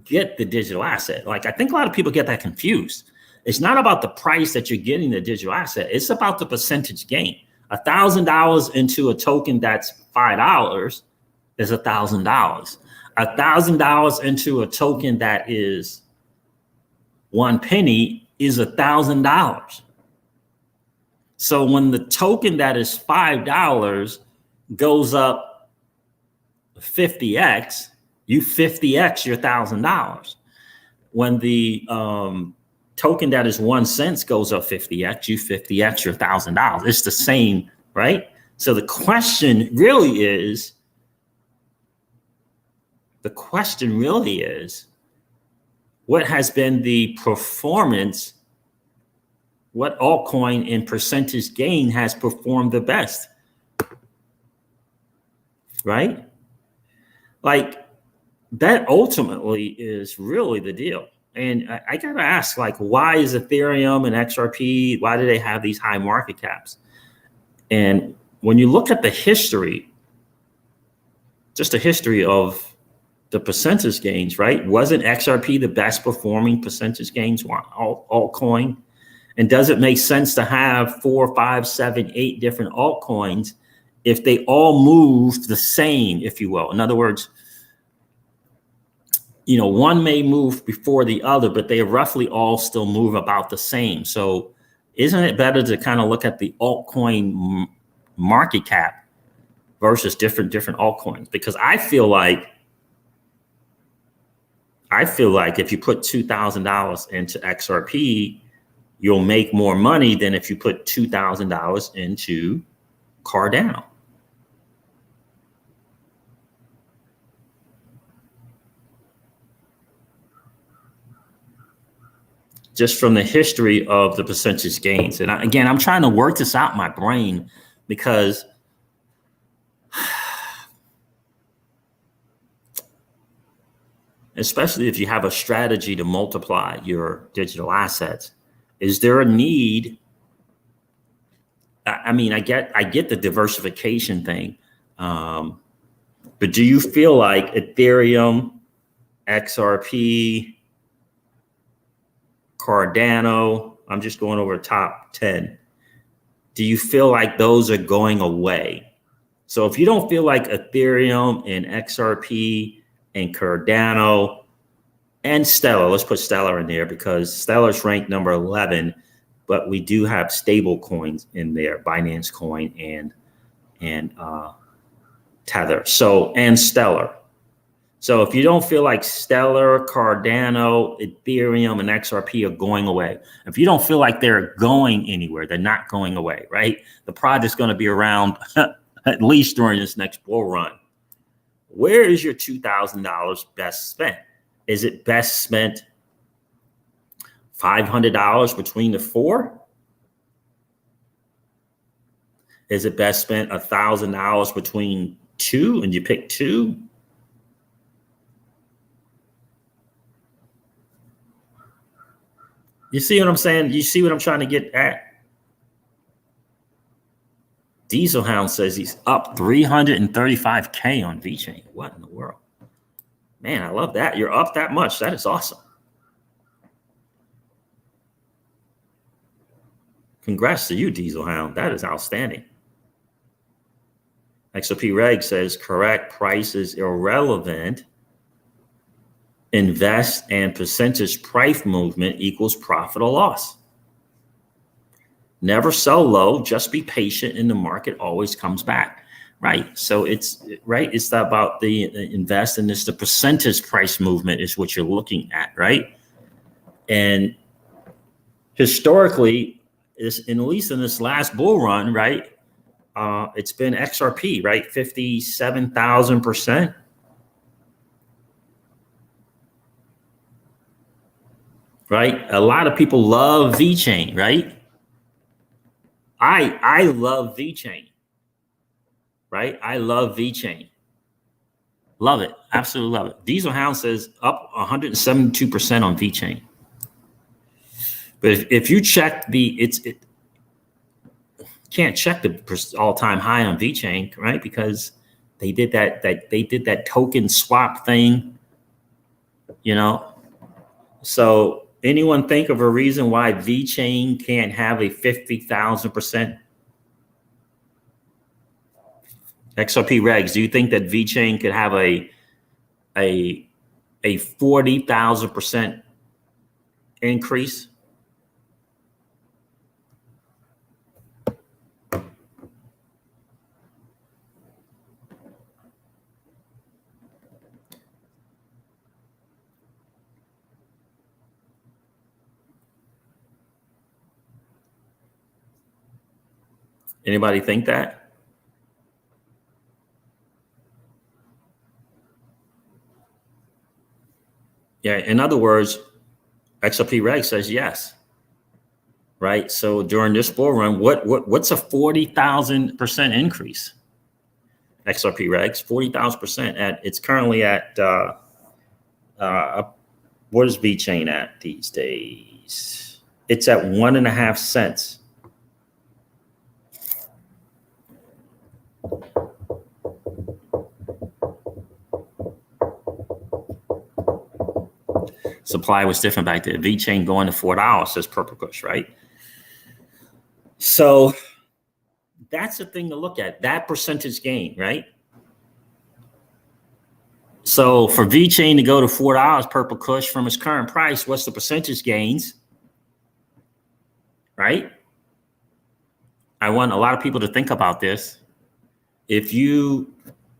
get the digital asset. Like, I think a lot of people get that confused. It's not about the price that you're getting the digital asset. It's about the percentage gain. $1,000 into a token that's $5 is $1,000. $1,000 into a token that is 1 penny is $1,000. So when the token that is $5 goes up 50x, you 50x your $1,000. When the token that is 1 cent goes up 50x, you 50x your $1,000. It's the same, right? So the question really is, The question really is, what has been the performance? What altcoin in percentage gain has performed the best? Right? Like, that ultimately is really the deal. And I gotta ask, like, why is Ethereum and XRP, why do they have these high market caps? And when you look at the history, just the history of the percentage gains, right? Wasn't XRP the best performing percentage gains altcoin? And does it make sense to have 4, 5, 7, 8 different altcoins if they all move the same, if you will? In other words, one may move before the other, but they roughly all still move about the same. So isn't it better to kind of look at the altcoin market cap versus different altcoins? Because I feel like if you put $2,000 into XRP, you'll make more money than if you put $2,000 into Cardano. Just from the history of the percentage gains. And again, I'm trying to work this out in my brain because especially if you have a strategy to multiply your digital assets, is there a need? I mean, I get the diversification thing, but do you feel like Ethereum, XRP, Cardano, I'm just going over top 10. Do you feel like those are going away? So if you don't feel like Ethereum and XRP and Cardano and Stellar, let's put Stellar in there because Stellar's ranked number 11, but we do have stable coins in there, Binance Coin and Tether. So, and Stellar. So if you don't feel like Stellar, Cardano, Ethereum, and XRP are going away, if you don't feel like they're going anywhere, they're not going away, right? The project's going to be around at least during this next bull run. Where is your $2,000 best spent? Is it best spent $500 between the four? Is it best spent $1,000 between two and you pick two? You see what I'm saying? You see what I'm trying to get at? Diesel Hound says he's up 335K on VeChain. What in the world? Man, I love that. You're up that much. That is awesome. Congrats to you, Diesel Hound. That is outstanding. XRP Reg says correct, price is irrelevant. Invest and percentage price movement equals profit or loss. Never sell low, just be patient and the market always comes back, right? So it's right. It's about the invest and it's the percentage price movement is what you're looking at, right? And historically, at least in this last bull run, right? It's been XRP, right? 57,000%. Right? A lot of people love VeChain, right? I love VeChain, right? I love VeChain. Love it. Absolutely love it. Diesel Hound says up 172% on VeChain. But if you check it can't check the all-time high on VeChain, right? Because they did that token swap thing, So anyone think of a reason why VeChain can't have a 50,000%? XRP Regs, do you think that VeChain could have a 40,000% increase? Anybody think that? Yeah, in other words, XRP Reg says yes, right? So during this bull run, what's a 40,000% increase? XRP Regs, 40,000%. It's currently at what is VeChain at these days? It's at 1.5 cents. Supply was different back then. VeChain going to $4 says purple push, right? So that's the thing to look at, that percentage gain, right? So for VeChain to go to $4 purple push from its current price, what's the percentage gains, right? I want a lot of people to think about this. If you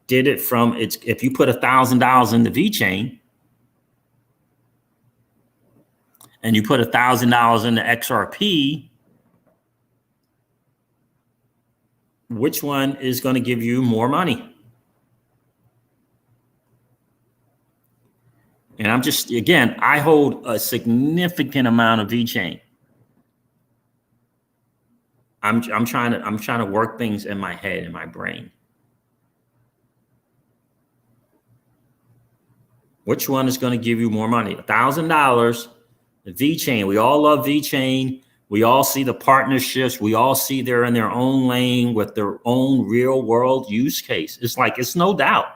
did it from if you put $1,000 in the VeChain and you put $1,000 in the XRP, which one is going to give you more money? And I'm just, again, I hold a significant amount of VeChain. I'm trying to work things in my head, in my brain. Which one is going to give you more money? $1,000, VeChain. We all love VeChain. We all see the partnerships. We all see they're in their own lane with their own real world use case. It's like, it's no doubt.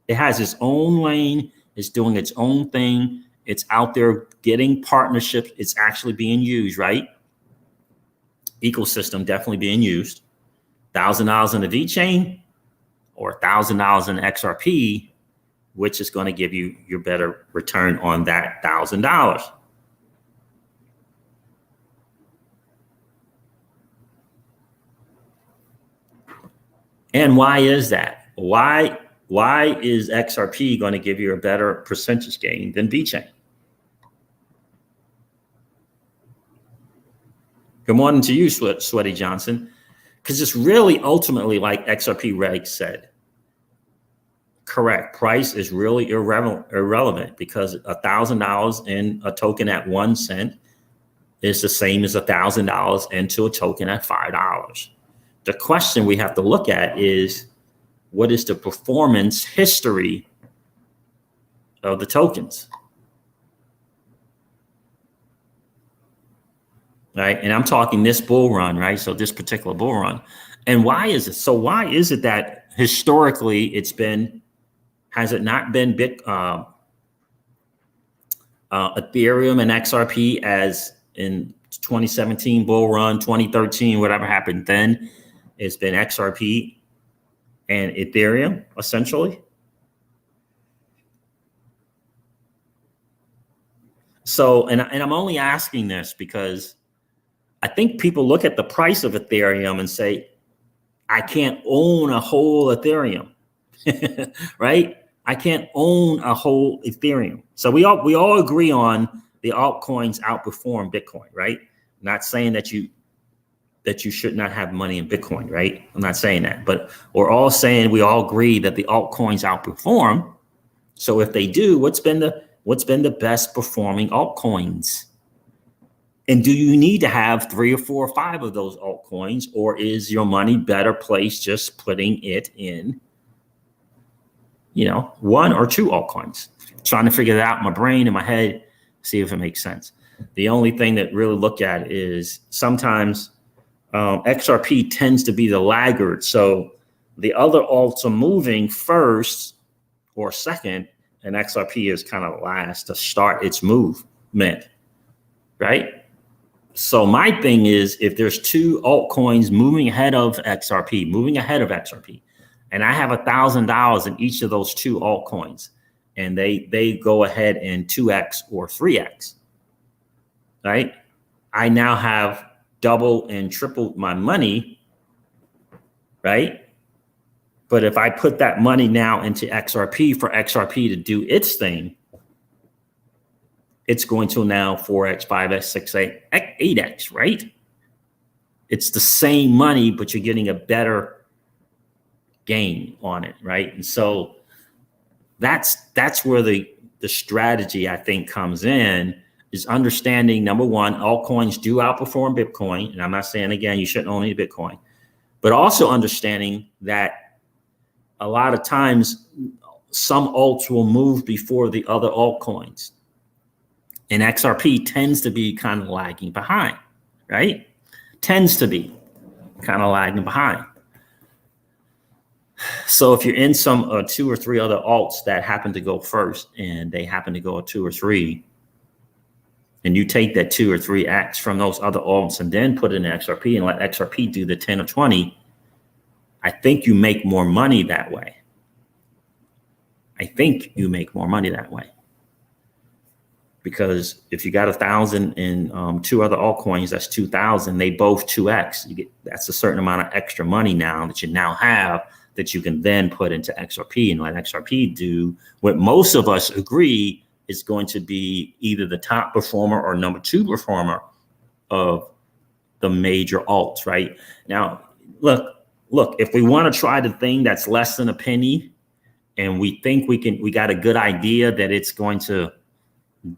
It has its own lane. It's doing its own thing. It's out there getting partnerships. It's actually being used, right? Ecosystem definitely being used. $1,000 in the VeChain or $1,000 in XRP, which is going to give you your better return on that $1,000. And why is that? Why is XRP going to give you a better percentage gain than VeChain? Good morning to you, Sweaty Johnson. Because it's really ultimately like XRP Reg said. Correct. Price is really irrelevant because $1,000 in a token at 1 cent is the same as $1,000 into a token at $5. The question we have to look at is, what is the performance history of the tokens? Right. And I'm talking this bull run, right? So this particular bull run. And why is it? So why is it that historically has it not been Ethereum and XRP as in 2017 bull run, 2013, whatever happened then? It's been XRP and Ethereum essentially. So, and I'm only asking this because I think people look at the price of Ethereum and say, I can't own a whole Ethereum, right? I can't own a whole Ethereum. So we all agree on the altcoins outperform Bitcoin, right? Not saying that you should not have money in Bitcoin, right? I'm not saying that, but we're all saying we all agree that the altcoins outperform. So if they do, what's been the best performing altcoins? And do you need to have 3 or 4 or 5 of those altcoins, or is your money better placed just putting it in, 1 or 2 altcoins? Trying to figure that out in my brain, in my head, see if it makes sense. The only thing that really look at is sometimes XRP tends to be the laggard. So the other alts are moving first or second, and XRP is kind of last to start its movement, right? So my thing is, if there's 2 altcoins moving ahead of XRP, and I have $1,000 in each of those 2 altcoins, and they go ahead and 2x or 3x, right? I now have double and triple my money, right? But if I put that money now into XRP for XRP to do its thing, it's going to now 4x, 5x, 6x, 8x, right? It's the same money, but you're getting a better gain on it, right? And so that's where the the strategy I think comes in is understanding, number one, altcoins do outperform Bitcoin. And I'm not saying, again, you shouldn't own any Bitcoin, but also understanding that a lot of times some alts will move before the other altcoins. And XRP tends to be kind of lagging behind, right? Tends to be kind of lagging behind. So if you're in some 2 or 3 other alts that happen to go first and they happen to go a 2 or 3, and you take that 2 or 3x from those other alts and then put it in XRP and let XRP do the 10 or 20, I think you make more money that way. I think you make more money that way. Because if you got 1,000 in 2 other altcoins, that's 2,000. They both 2x. You get, that's a certain amount of extra money now that you now have that you can then put into XRP and let XRP do what most of us agree is going to be either the top performer or number 2 performer of the major alts, right? Now, look, if we want to try the thing that's less than a penny and we think we got a good idea that it's going to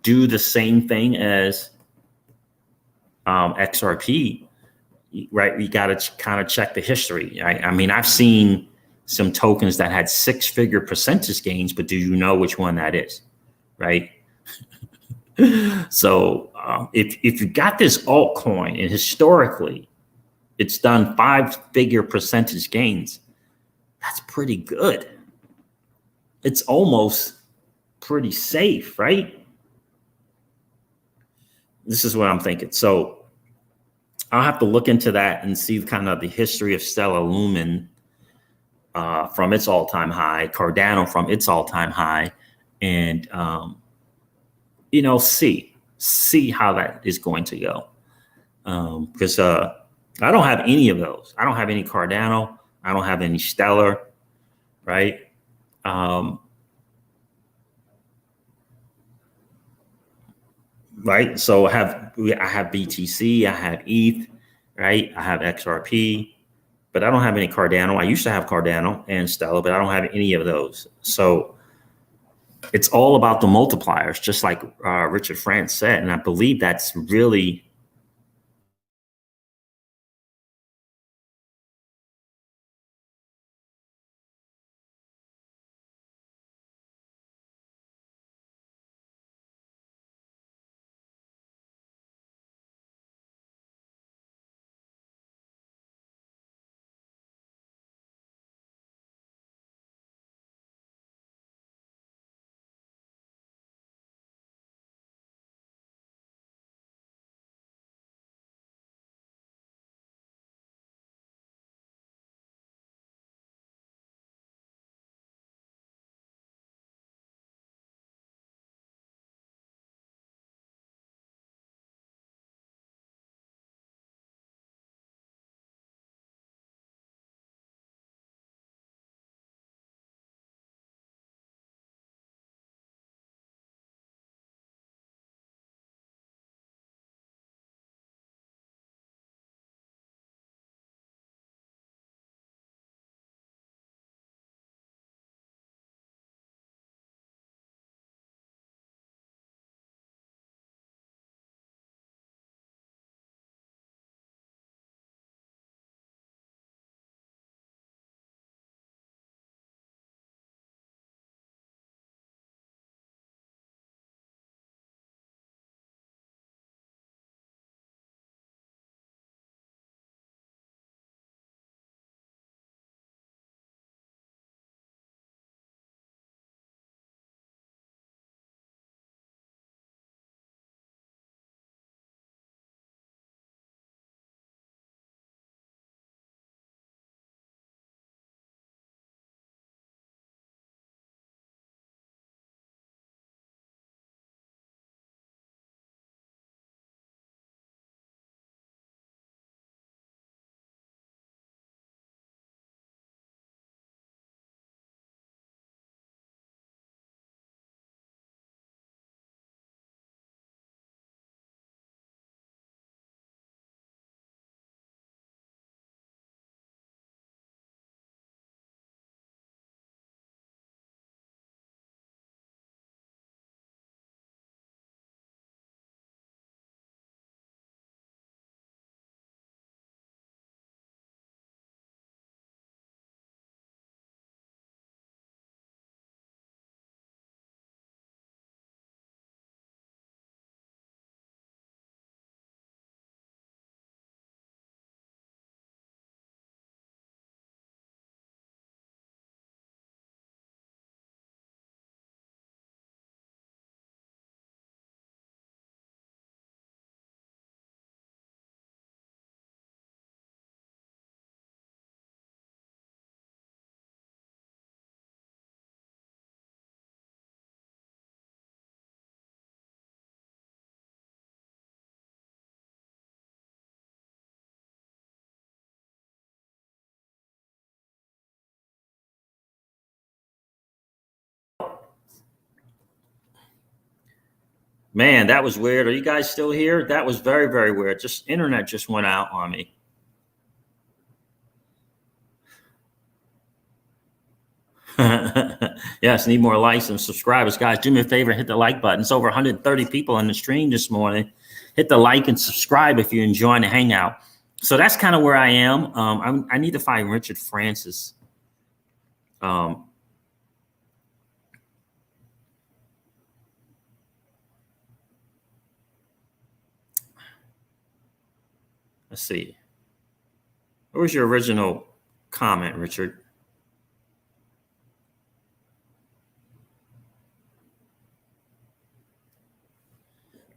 do the same thing as XRP, right? We got to kind of check the history. Right? I mean, I've seen some tokens that had 6-figure percentage gains, but do you know which one that is, right? So if you got this altcoin and historically it's done 5-figure percentage gains, that's pretty good. It's almost pretty safe, right? This is what I'm thinking. So I'll have to look into that and see kind of the history of Stellar Lumen from its all-time high, Cardano from its all-time high, and you know, see how that is going to go. Because I don't have any of those. I don't have any Cardano. I don't have any Stellar, right? Right. So I have BTC, I have ETH, right? I have XRP, but I don't have any Cardano. I used to have Cardano and Stellar, but I don't have any of those. So it's all about the multipliers, just like Richard France said. And I believe that's really Man, that was weird. Are you guys still here? That was very, very weird. Just internet just went out on me. Yes, need more likes and subscribers. Guys, do me a favor, hit the like button. It's over 130 people on the stream this morning. Hit the like and subscribe if you're enjoying the hangout. So that's kind of where I am. I need to find Richard Francis. Let's see. What was your original comment, Richard?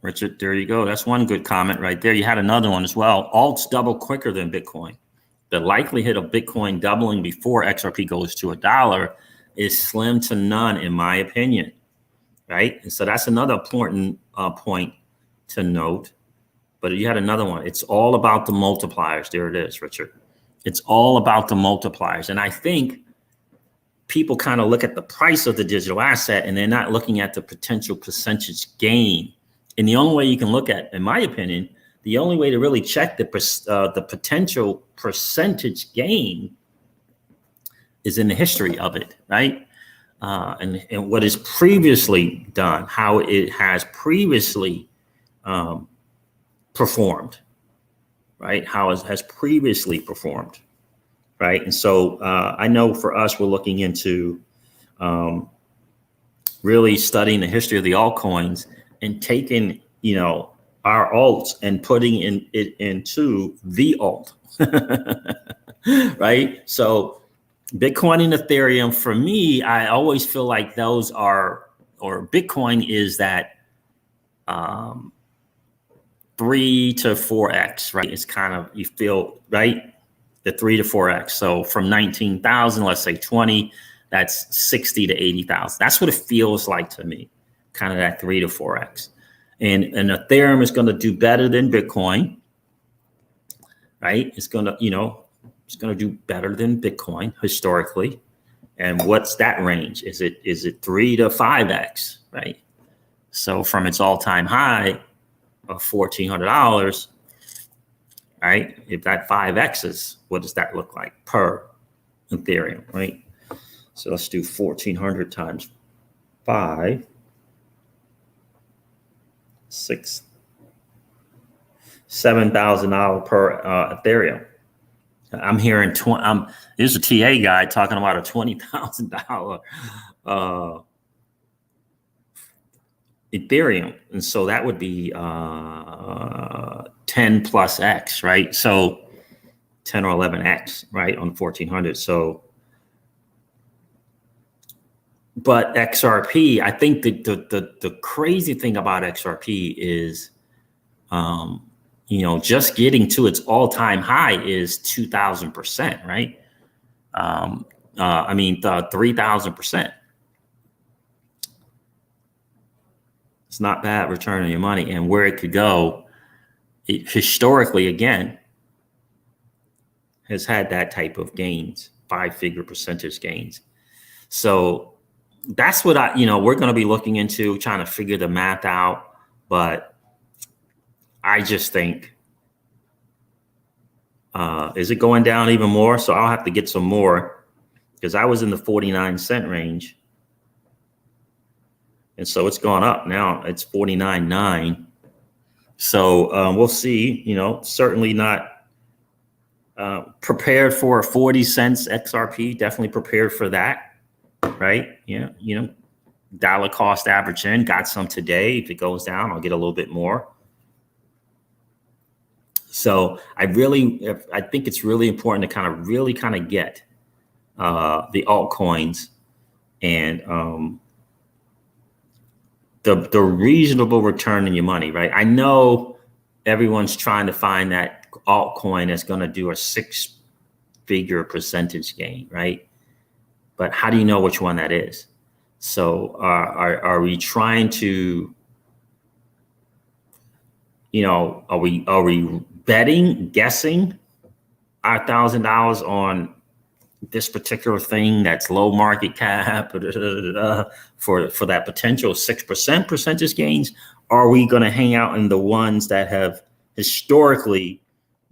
Richard, there you go. That's one good comment right there. You had another one as well. Alts double quicker than Bitcoin. The likelihood of Bitcoin doubling before XRP goes to $1 is slim to none, in my opinion. Right? And so that's another important point to note. But you had another one. It's all about the multipliers. There it is, Richard. It's all about the multipliers. And I think people kind of look at the price of the digital asset and they're not looking at the potential percentage gain. And the only way you can look at, in my opinion, the only way to really check the potential percentage gain is in the history of it, right? And what is previously done, how it has previously performed, right? How it has previously performed, right? And so I know for us, we're looking into really studying the history of the altcoins and taking, our alts and putting it into the alt, right? So Bitcoin and Ethereum, for me, I always feel like those are, or Bitcoin is that 3 to 4x, right? It's kind of, you feel, right? The 3 to 4x. So from 19,000, let's say 20, that's 60 to 80,000. That's what it feels like to me, kind of that 3 to 4x. And Ethereum is going to do better than Bitcoin, right? It's going to, it's going to do better than Bitcoin historically. And what's that range? Is it 3 to 5x, right? So from its all-time high of $1,400, right? If that 5x's, what does that look like per Ethereum, right? So let's do 1,400 times 5, 6, $7,000 per Ethereum. I'm hearing there's a TA guy talking about a $20,000 Ethereum, and so that would be 10 plus X, right? So 10 or 11X, right, on 1,400. So, but XRP, I think the crazy thing about XRP is, just getting to its all-time high is 2,000%, right? 3,000%. It's not bad return on your money, and where it could go, historically, again, has had that type of gains, 5-figure percentage gains. So that's what we're going to be looking into, trying to figure the math out. But I just think, is it going down even more? So I'll have to get some more, because I was in the 49-cent range. And so it's gone up now. It's 49.9. So we'll see. Certainly not prepared for a 40 cents XRP. Definitely prepared for that, right? Yeah, dollar cost average in. Got some today. If it goes down, I'll get a little bit more. So I think it's really important to kind of get the altcoins and the reasonable return on your money, right? I know everyone's trying to find that altcoin that's going to do a 6-figure percentage gain, right? But how do you know which one that is? So are we trying to, are we betting, guessing our $1,000 on this particular thing that's low market cap for that potential 6% percentage gains? are we going to hang out in the ones that have historically,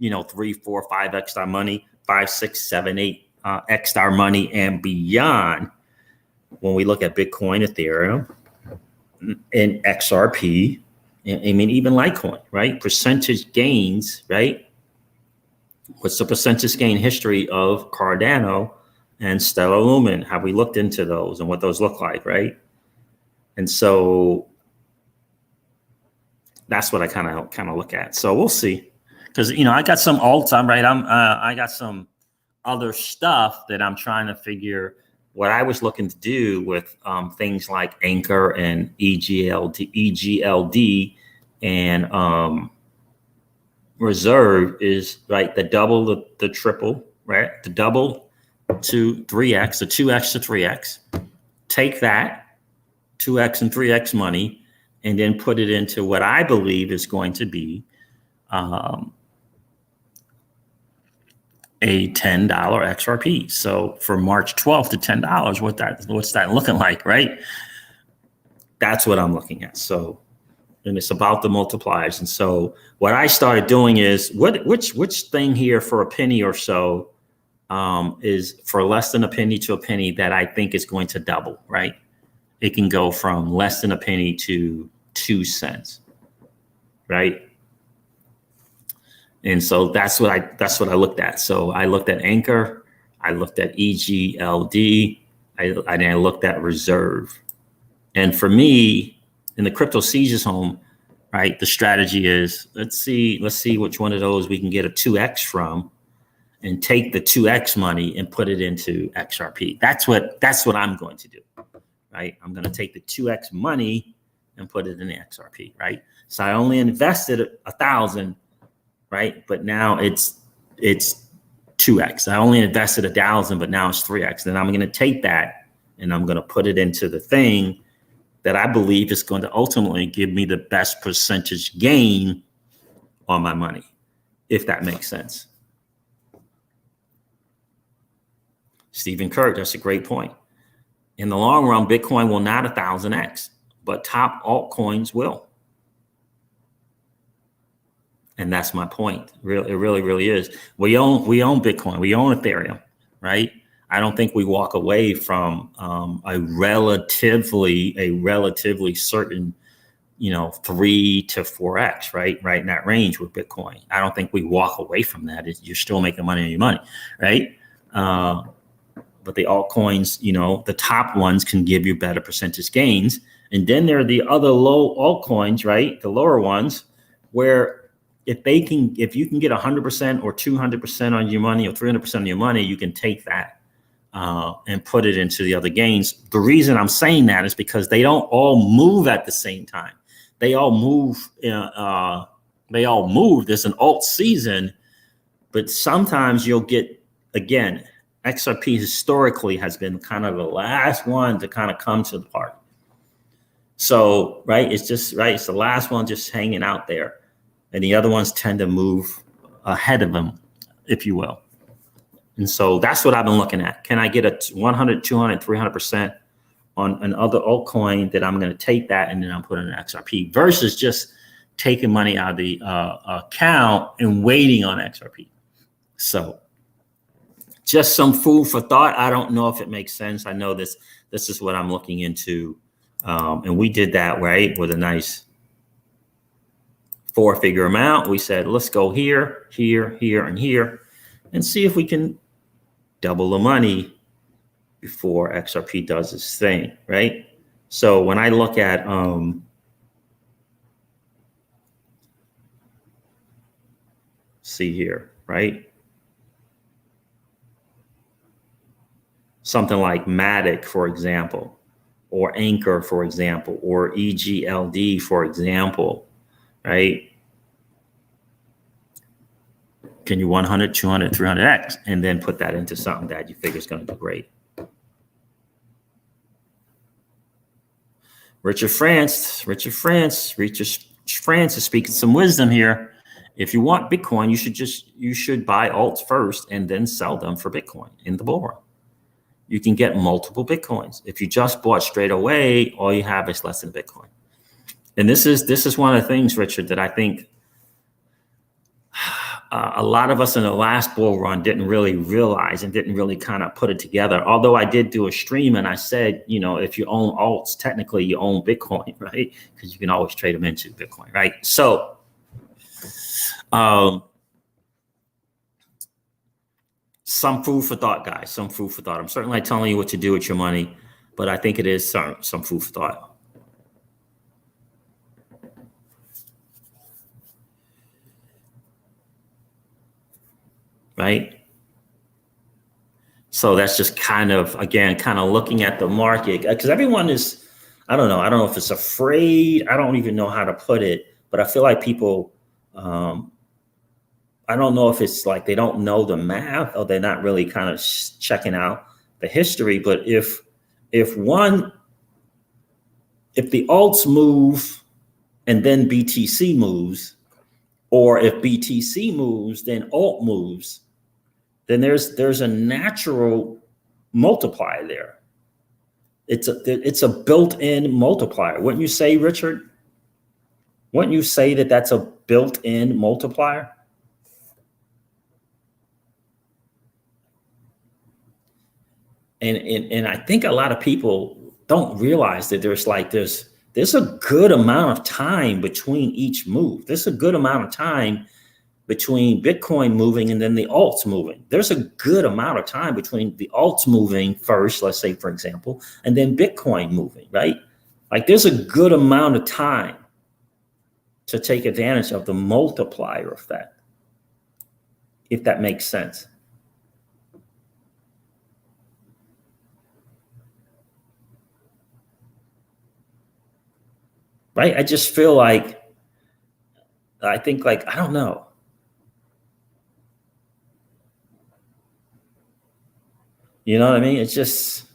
3, 4, 5x our money, 5, 6, 7, 8 x our money and beyond? When we look at Bitcoin, Ethereum, and XRP, I mean, even Litecoin, right? Percentage gains, right? What's the percentage gain history of Cardano and Stellar Lumen? Have we looked into those and what those look like, right? And so that's what I kind of look at. So we'll see, because I got some alts. I got some other stuff that I'm trying to figure what I was looking to do with things like Anchor and EGLD and Reserve is right. The double, the triple, right? The double to 3x, the 2x to 3x. Take that 2x and 3x money and then put it into what I believe is going to be a $10 XRP. So for March 12th to $10, what's that looking like, right? That's what I'm looking at. So, and it's about the multipliers. And so what I started doing is which thing here for a penny or so is for less than a penny to a penny that I think is going to double, right? It can go from less than a penny to 2 cents, right? And so that's what I looked at. So I looked at Anchor, I looked at EGLD, and I looked at Reserve. And for me, in the crypto seizures home, right, the strategy is let's see which one of those we can get a 2x from, and take the 2x money and put it into XRP. That's what I'm going to do, right? I'm going to take the 2x money and put it in the XRP, right? So I only invested 1,000, right? But now it's 2x. I only invested 1,000, but now it's 3x. Then I'm going to take that and I'm going to put it into the thing that I believe is going to ultimately give me the best percentage gain on my money, if that makes sense. Stephen Kirk, that's a great point. In the long run, Bitcoin will not 1,000x, but top altcoins will. And that's my point. It really is. We own Bitcoin. We own Ethereum, right? I don't think we walk away from a relatively certain, 3 to 4x, right in that range with Bitcoin. I don't think we walk away from that. You're still making money on your money, right? But the altcoins, the top ones can give you better percentage gains. And then there are the other low altcoins, right? The lower ones, where if you can get 100% or 200% on your money or 300% on your money, you can take that and put it into the other gains. The reason I'm saying that is because they don't all move at the same time. They all move. There's an alt season, but sometimes you'll get, again, XRP historically has been kind of the last one to kind of come to the party. So, right, it's the last one just hanging out there. And the other ones tend to move ahead of them, if you will. And so that's what I've been looking at. Can I get a 100, 200, 300% on another altcoin that I'm going to take that and then I'm putting in XRP versus just taking money out of the account and waiting on XRP. So just some food for thought. I don't know if it makes sense. I know this is what I'm looking into. And we did that, right, with a nice 4-figure amount. We said, let's go here, here, here, and here, and see if we can double the money before XRP does its thing, right? So when I look at see here, right? Something like Matic, for example, or Anchor, for example, or EGLD, for example, right? Can you 100, 200, 300x and then put that into something that you figure is going to do great? Richard France is speaking some wisdom here. If you want Bitcoin, you should buy alts first and then sell them for Bitcoin in the bull run. You can get multiple Bitcoins. If you just bought straight away, all you have is less than Bitcoin. And this is one of the things, Richard, that I think a lot of us in the last bull run didn't really realize and didn't really kind of put it together. Although I did do a stream and I said, if you own alts, technically you own Bitcoin, right? Because you can always trade them into Bitcoin, right? So, some food for thought, guys. Some food for thought. I'm certainly not telling you what to do with your money, but I think it is some food for thought. Right? So that's just kind of looking at the market, because everyone is, I don't know if it's afraid. I don't even know how to put it, but I feel like people, I don't know if it's like they don't know the math or they're not really kind of checking out the history. But if the alts move and then BTC moves, or if BTC moves, then alt moves, then there's a natural multiplier there. It's a built-in multiplier. Wouldn't you say, Richard? Wouldn't you say that that's a built-in multiplier? And I think a lot of people don't realize that there's a good amount of time between each move. There's a good amount of time between Bitcoin moving and then the alts moving. There's a good amount of time between the alts moving first, let's say, for example, and then Bitcoin moving, right? Like there's a good amount of time to take advantage of the multiplier effect, if that makes sense. Right? I just feel like, I don't know. You know what I mean? It's just,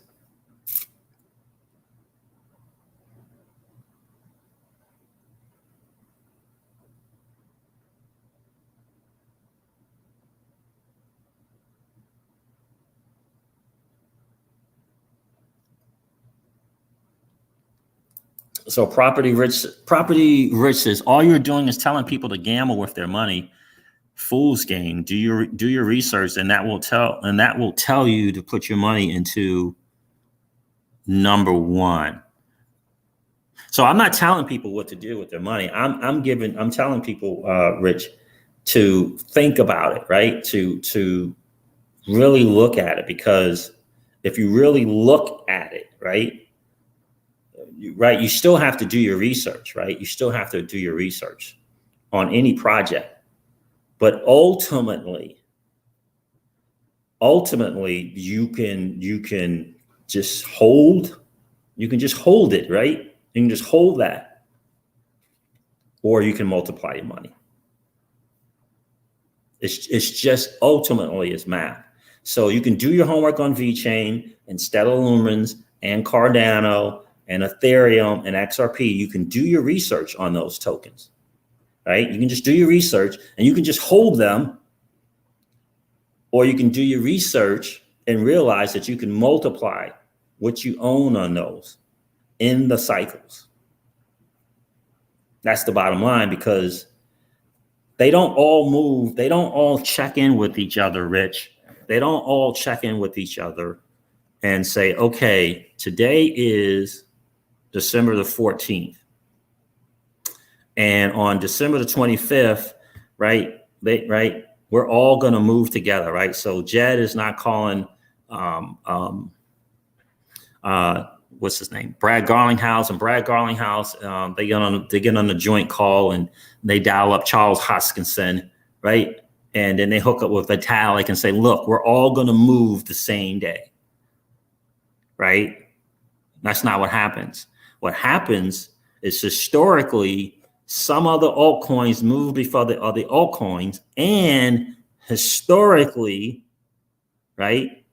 so property rich is all you're doing is telling people to gamble with their money. Fool's game. Do your research, and that will tell you to put your money into number one. So I'm not telling people what to do with their money. I'm telling people, Rich, to think about it, right? To really look at it, because if you really look at it, right, you still have to do your research, right? You still have to do your research on any project. But ultimately, you can just hold. You can just hold it, right? You can just hold that, or you can multiply your money. It's just ultimately is math. So you can do your homework on VeChain and Stellar Lumens and Cardano and Ethereum and XRP. You can do your research on those tokens. Right? You can just do your research and you can just hold them, or you can do your research and realize that you can multiply what you own on those in the cycles. That's the bottom line, because they don't all move. They don't all check in with each other, Rich. They don't all check in with each other and say, okay, today is December the 14th. And on December the 25th, right, we're all going to move together, right? So Jed is not calling, what's his name? Brad Garlinghouse, and Brad Garlinghouse, they get on the joint call and they dial up Charles Hoskinson, right? And then they hook up with Vitalik and say, look, we're all going to move the same day, right? That's not what happens. What happens is historically, some other altcoins move before the other altcoins, and historically, right,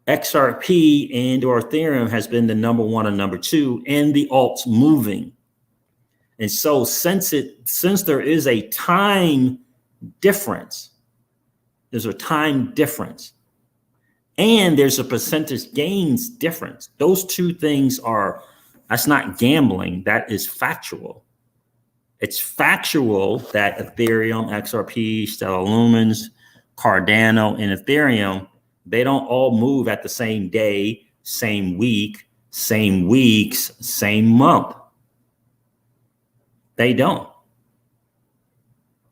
XRP and or Ethereum has been the number one and number two in the alts moving. And so since there is a time difference, and there's a percentage gains difference. Those two things are That's not gambling. That is factual. It's factual that Ethereum, XRP, Stellar Lumens, Cardano, and Ethereum, they don't all move at the same day, same week, same weeks, same month. They don't.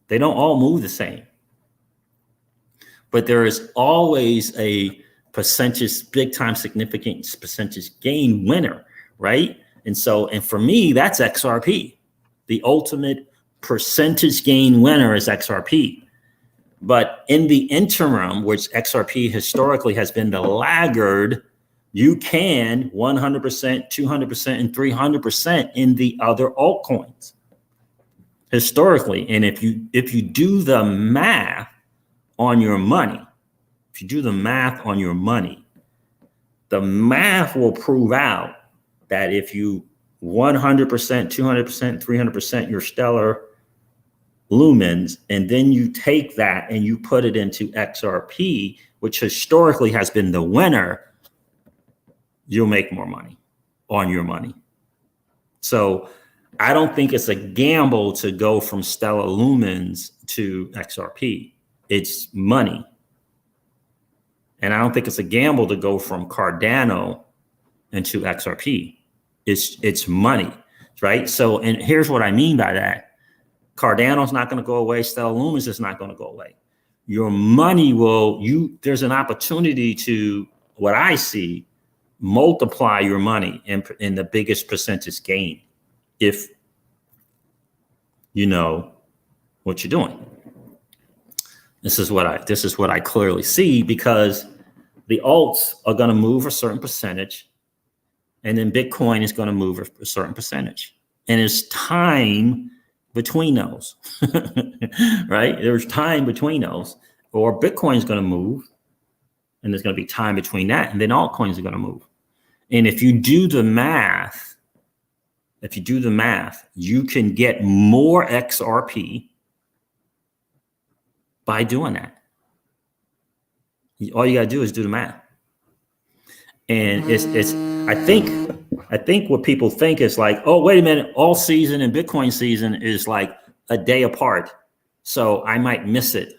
They don't all move the same. But there is always a percentage, big time significant percentage gain winner, right? And for me, that's XRP. The ultimate percentage gain winner is XRP. But in the interim, which XRP historically has been the laggard, you can 100%, 200%, and 300% in the other altcoins historically. And if you do the math on your money, the math will prove out that if you 100%, 200%, 300% your stellar lumens, and then you take that and you put it into XRP, which historically has been the winner, you'll make more money on your money. So I don't think it's a gamble to go from stellar lumens to XRP. It's money. And I don't think it's a gamble to go from Cardano into XRP. It's money, right? So, and here's what I mean by that. Cardano's not going to go away. Stellar Lumens is not going to go away. Your money there's an opportunity to, what I see, multiply your money in the biggest percentage gain if you know what you're doing. This is what I clearly see, because the alts are going to move a certain percentage, and then Bitcoin is going to move a certain percentage. And it's time between those, right? There's time between those, or Bitcoin is going to move, and there's going to be time between that, and then altcoins are going to move. And if you do the math, you can get more XRP by doing that. All you got to do is do the math. And I think what people think is like, oh, wait a minute, all season and Bitcoin season is like a day apart, so I might miss it.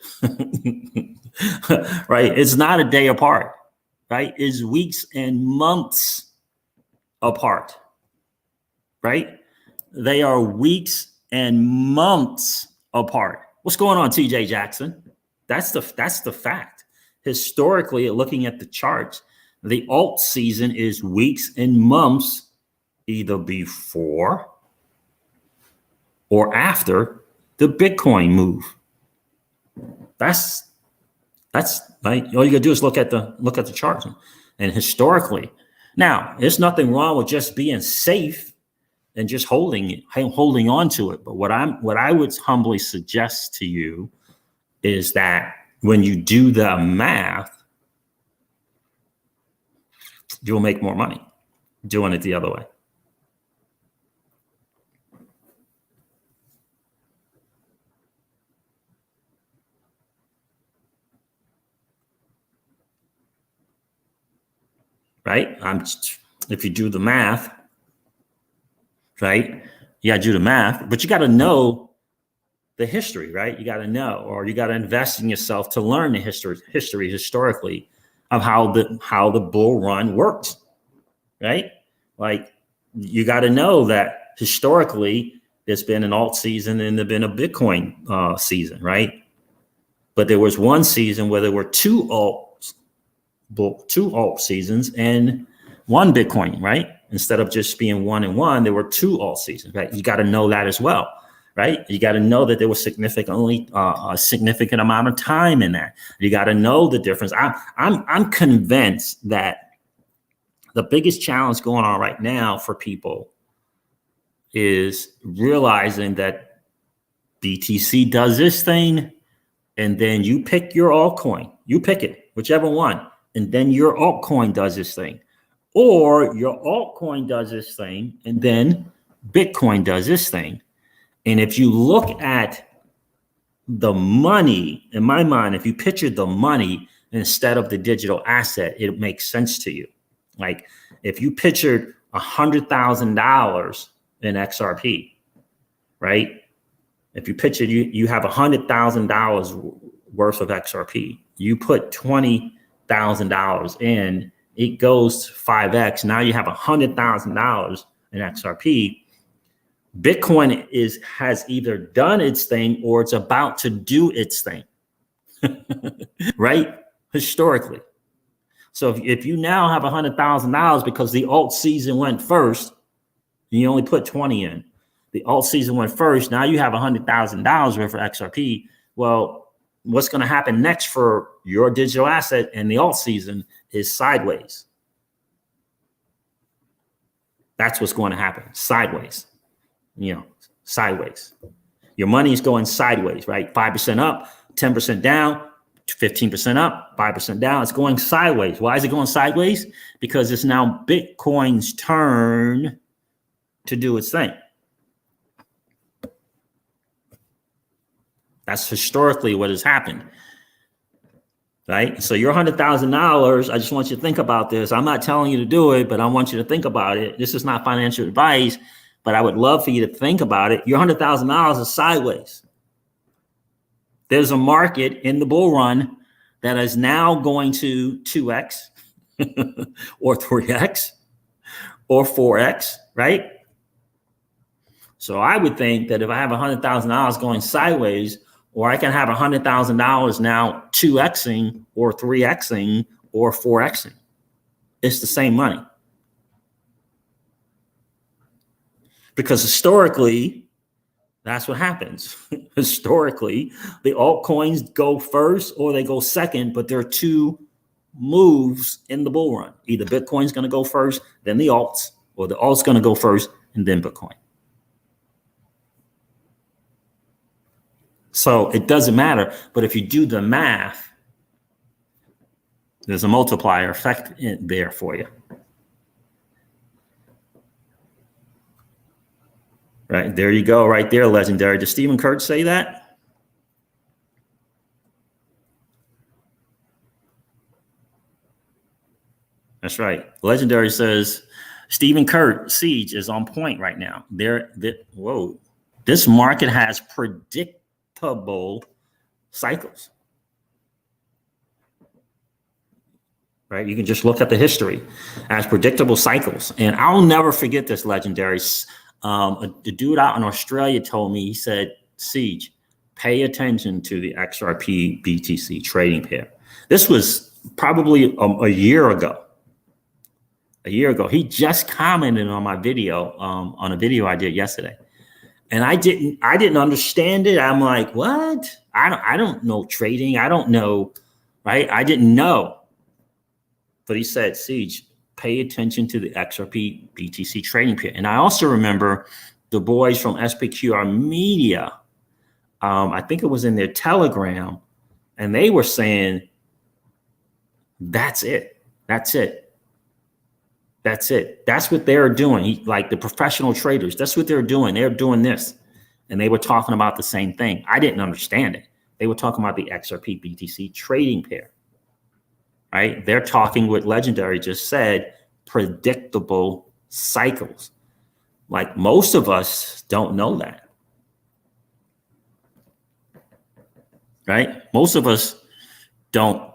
Right? It's not a day apart, right? It's weeks and months apart, right? They are weeks and months apart. What's going on, TJ Jackson? That's the fact. Historically, looking at the charts, the alt season is weeks and months, either before or after the Bitcoin move. That's right. All you gotta do is look at the charts. And historically, now there's nothing wrong with just being safe and just holding on to it. But what I would humbly suggest to you is that when you do the math, you'll make more money doing it the other way. Right? If you do the math, right? You got to do the math, but you got to know the history, right? You got to know, or you got to invest in yourself to learn the history historically of how the bull run works, right? Like, you got to know that historically there's been an alt season and there's been a Bitcoin season, right? But there was one season where there were two alt seasons and one Bitcoin, right? Instead of just being one and one, there were two alt seasons, right? You got to know that as well, right? You got to know that there was significantly a significant amount of time in that. You got to know the difference. I'm convinced that the biggest challenge going on right now for people is realizing that BTC does this thing, and then you pick your altcoin. You pick it, whichever one, and then your altcoin does this thing. Or your altcoin does this thing, and then Bitcoin does this thing. And if you look at the money, in my mind, if you picture the money instead of the digital asset, it makes sense to you. Like, if you pictured $100,000 in XRP, right? If you pitch it, you have $100,000 worth of XRP. You put $20,000 in, it goes 5x. Now you have $100,000 in XRP. Bitcoin has either done its thing or it's about to do its thing, right? Historically. So if you now have $100,000 because the alt season went first, and you only put 20 in, the alt season went first, now you have $100,000 worth of XRP. Well, what's going to happen next for your digital asset in the alt season is sideways. That's what's going to happen, sideways. Sideways. Your money is going sideways, right? 5% up, 10% down, 15% up, 5% down. It's going sideways. Why is it going sideways? Because it's now Bitcoin's turn to do its thing. That's historically what has happened, right? So your $100,000, I just want you to think about this. I'm not telling you to do it, but I want you to think about it. This is not financial advice, but I would love for you to think about it. Your $100,000 is sideways. There's a market in the bull run that is now going to 2x or 3x or 4x, right? So I would think that if I have $100,000 going sideways, or I can have $100,000 now 2xing or 3xing or 4xing, it's the same money. Because historically, that's what happens. Historically, the altcoins go first or they go second, but there are two moves in the bull run. Either Bitcoin's going to go first, then the alts, or the alt's going to go first and then Bitcoin. So it doesn't matter. But if you do the math, there's a multiplier effect there for you. Right, there you go, right there, legendary. Did Stephen Kurtz say that? That's right. Legendary says Stephen Kurt Siege is on point right now. Whoa, this market has predictable cycles. Right, you can just look at the history as predictable cycles, and I'll never forget this, legendary. The dude out in Australia told me, he said, Siege, pay attention to the XRP BTC trading pair. This was probably a year ago. He just commented on my video, on a video I did yesterday. And I didn't understand it. I'm like, what? I don't know trading. I don't know, right? I didn't know. But he said, Siege, pay attention to the XRP BTC trading pair. And I also remember the boys from SPQR Media, I think it was in their Telegram, and they were saying, that's it. That's what they're doing. Like the professional traders, that's what they're doing. They're doing this. And they were talking about the same thing. I didn't understand it. They were talking about the XRP BTC trading pair. Right? They're talking what Legendary just said, predictable cycles. Like most of us don't know that. Right? Most of us don't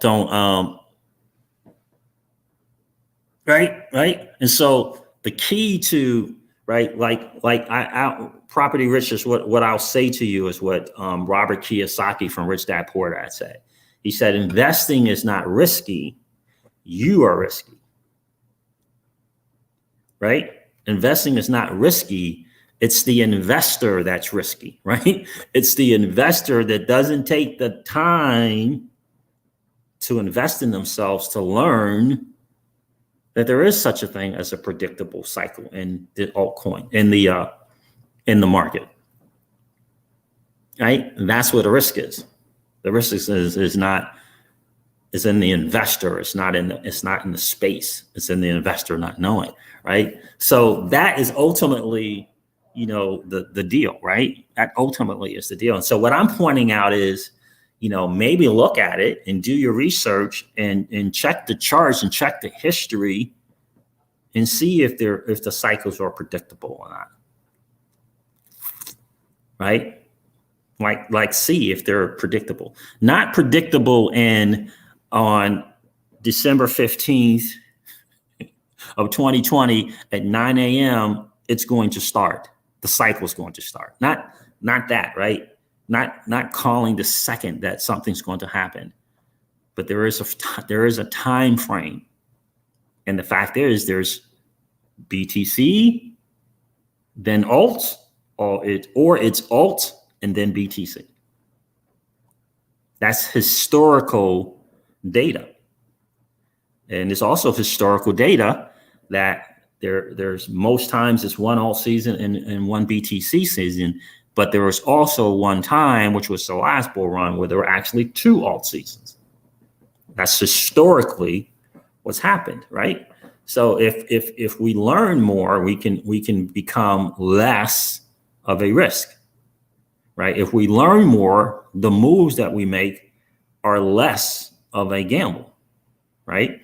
right? And so the key to, right, I Property Rich is what I'll say to you is what Robert Kiyosaki from Rich Dad Poor Dad said. He said, investing is not risky. You are risky, right? Investing is not risky. It's the investor that's risky, right? It's the investor that doesn't take the time to invest in themselves to learn that there is such a thing as a predictable cycle in the altcoin, in the market, right? And that's what the risk is. The risk is in the investor. It's not in the space. It's in the investor not knowing, right? So that is ultimately, the deal, right? That ultimately is the deal. And so what I'm pointing out is, maybe look at it and do your research and check the charts and check the history and see if the cycles are predictable or not. Right? Like see if they're predictable. Not predictable on December 15th of 2020 at 9 a.m. it's going to start. The cycle is going to start. Not that, right? Not calling the second that something's going to happen. But there is a time frame. And the fact is there's BTC, then alt, or it's alt and then BTC. That's historical data. And there's also historical data that there's most times it's one alt season and one BTC season, but there was also one time, which was the last bull run, where there were actually two alt seasons. That's historically what's happened, right? So if we learn more, we can become less of a risk, right? If we learn more, the moves that we make are less of a gamble, right?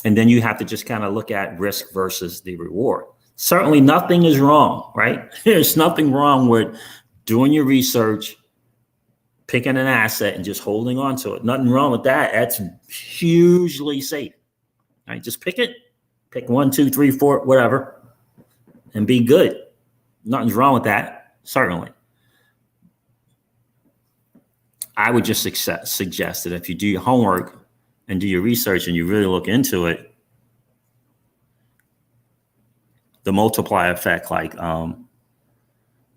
And then you have to just kind of look at risk versus the reward. Certainly nothing is wrong, right? There's nothing wrong with doing your research, picking an asset and just holding on to it. Nothing wrong with that. That's hugely safe, right? Just pick it, pick 1, 2, 3, 4, whatever, and be good. Nothing's wrong with that, certainly. I would just suggest that if you do your homework and do your research and you really look into it, the multiplier effect, like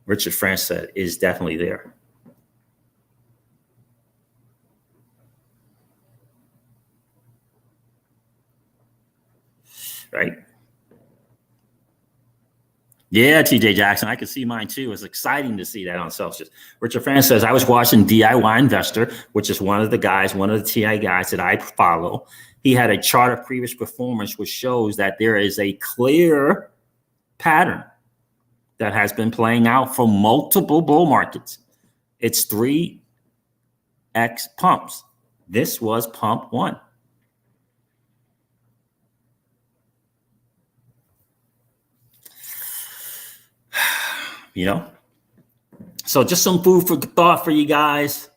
Richard France said, is definitely there. Right? Yeah, TJ Jackson, I can see mine too. It's exciting to see that on Celsius. Richard France says, I was watching DIY Investor, which is one of the TI guys that I follow. He had a chart of previous performance, which shows that there is a clear pattern that has been playing out for multiple bull markets. It's 3x pumps. This was pump 1. You know, so just some food for thought for you guys.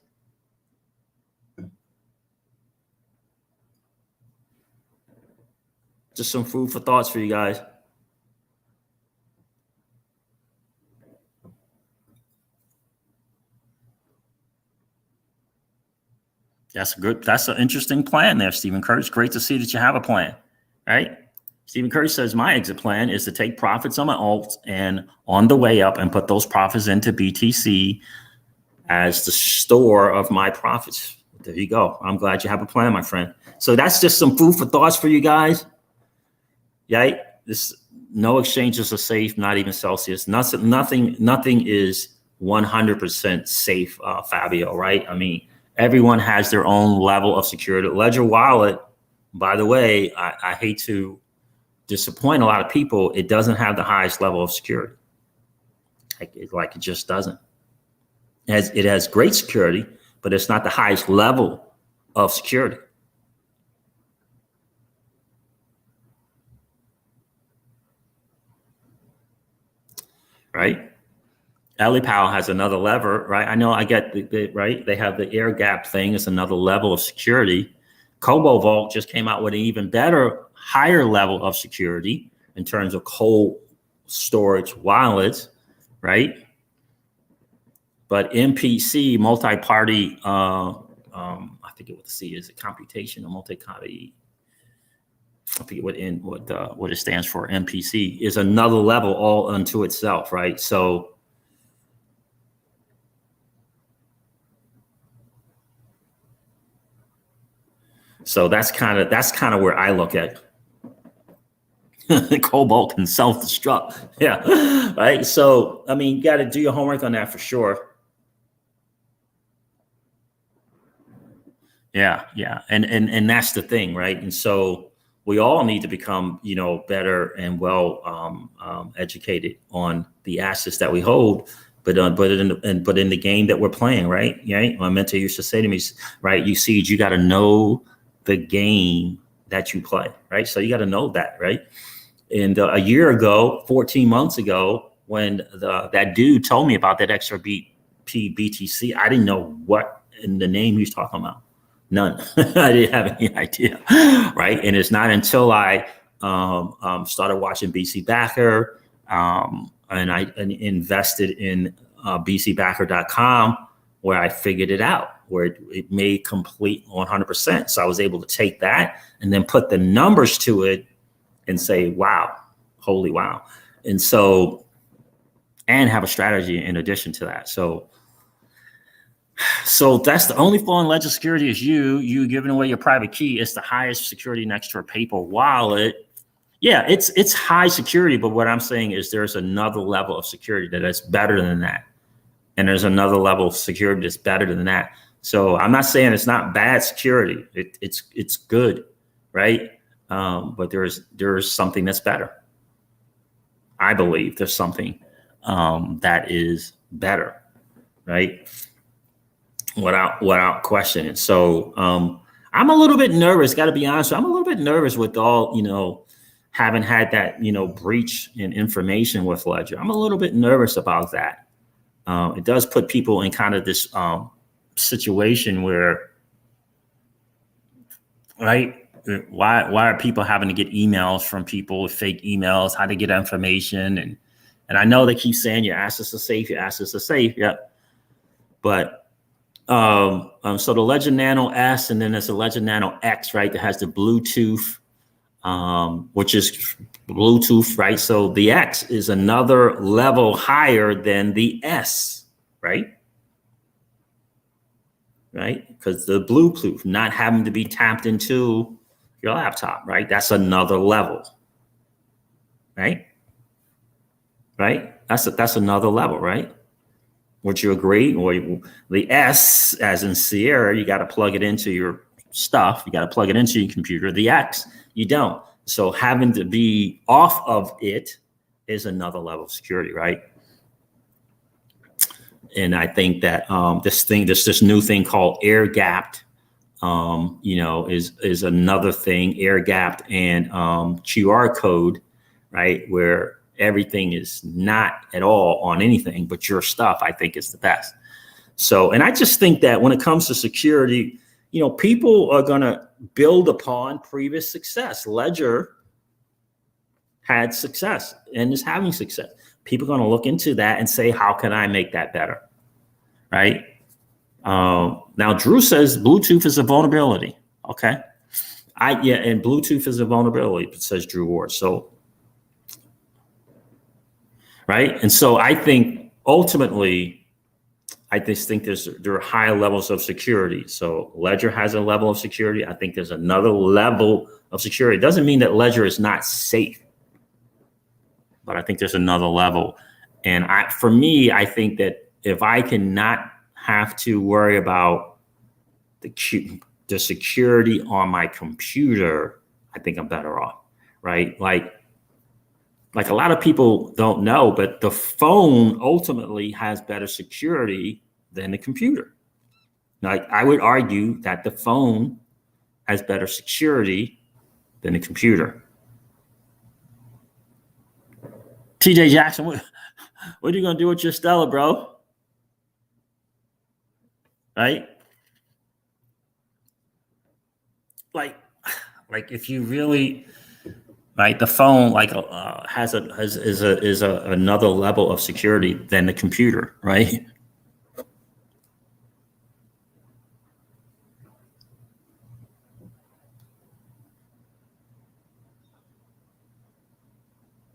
Just some food for thoughts for you guys. That's an interesting plan there, Stephen Curtis. Great to see that you have a plan, right? Stephen Curtis says, my exit plan is to take profits on my alts and on the way up and put those profits into BTC as the store of my profits. There you go. I'm glad you have a plan, my friend. So that's just some food for thoughts for you guys. Yeah, no exchanges are safe, not even Celsius. Nothing is 100% safe, Fabio, right? I mean, everyone has their own level of security. Ledger Wallet, by the way, I hate to disappoint a lot of people, it doesn't have the highest level of security. It just doesn't. It has great security, but it's not the highest level of security. Right? Ellie Powell has another lever, right? I know I get right. They have the air gap thing. It's another level of security. Cobo Vault just came out with an even better, higher level of security in terms of cold storage wallets, right? But MPC, multi-party, I forget what the C is, a computation or multi-party. I forget what it stands for. MPC is another level all unto itself, right? So that's kind of where I look at Cobalt can self-destruct. Yeah. Right. So, I mean, you got to do your homework on that for sure. Yeah. Yeah. And that's the thing. Right. And so we all need to become, better and well educated on the assets that we hold, but in the game that we're playing. Right. Yeah. My mentor used to say to me, right, you got to know the game that you play, right? So you got to know that, right? And a year ago, 14 months ago, when that dude told me about that XRP BTC, I didn't know what in the name he was talking about. None. I didn't have any idea, right? And it's not until I started watching BC Backer and I invested in bcbacker.com where I figured it out, where it made complete 100%. So I was able to take that and then put the numbers to it and say, wow, holy wow. And so, and have a strategy in addition to that. So that's the only flaw in Ledger security is you giving away your private key. It's the highest security next to a paper wallet. Yeah, it's high security, but what I'm saying is there's another level of security that is better than that. And there's another level of security that's better than that. So I'm not saying it's not bad security. It's good, right? But there's something that's better. I believe there's something that is better, right? Without question. So I'm a little bit nervous, got to be honest. I'm a little bit nervous with all, having had that, breach in information with Ledger. I'm a little bit nervous about that. It does put people in kind of this situation where, right? Why are people having to get emails from people with fake emails, how to get information? And I know they keep saying your assets are safe, yeah. But so the Ledger Nano S, and then there's a Ledger Nano X, right? That has the Bluetooth, which is Bluetooth, right? So the X is another level higher than the S, right? Right? Because the Bluetooth not having to be tapped into your laptop, right? That's another level, right? Right? That's another level, right? Would you agree? Or the S, as in Sierra, you got to plug it into your stuff. You got to plug it into your computer. The X, you don't. So having to be off of it is another level of security, right? And I think that this new thing called air gapped, is another thing. Air gapped and QR code, right, where everything is not at all on anything, but your stuff, I think, is the best. So, and I just think that when it comes to security, people are going to build upon previous success. Ledger had success and is having success. People are going to look into that and say, how can I make that better? Right? Now, Drew says Bluetooth is a vulnerability. Okay. And Bluetooth is a vulnerability, says Drew Ward. So, right. And so I think ultimately, I just think there are high levels of security. So Ledger has a level of security. I think there's another level of security. It doesn't mean that Ledger is not safe, but I think there's another level. And for me, I think that if I cannot have to worry about the security on my computer, I think I'm better off, right? Like a lot of people don't know, but the phone ultimately has better security than the computer. Like I would argue that the phone has better security than the computer. TJ Jackson, what are you gonna do with your Stella, bro? Right? Like if you really, right, the phone has another level of security than the computer, right?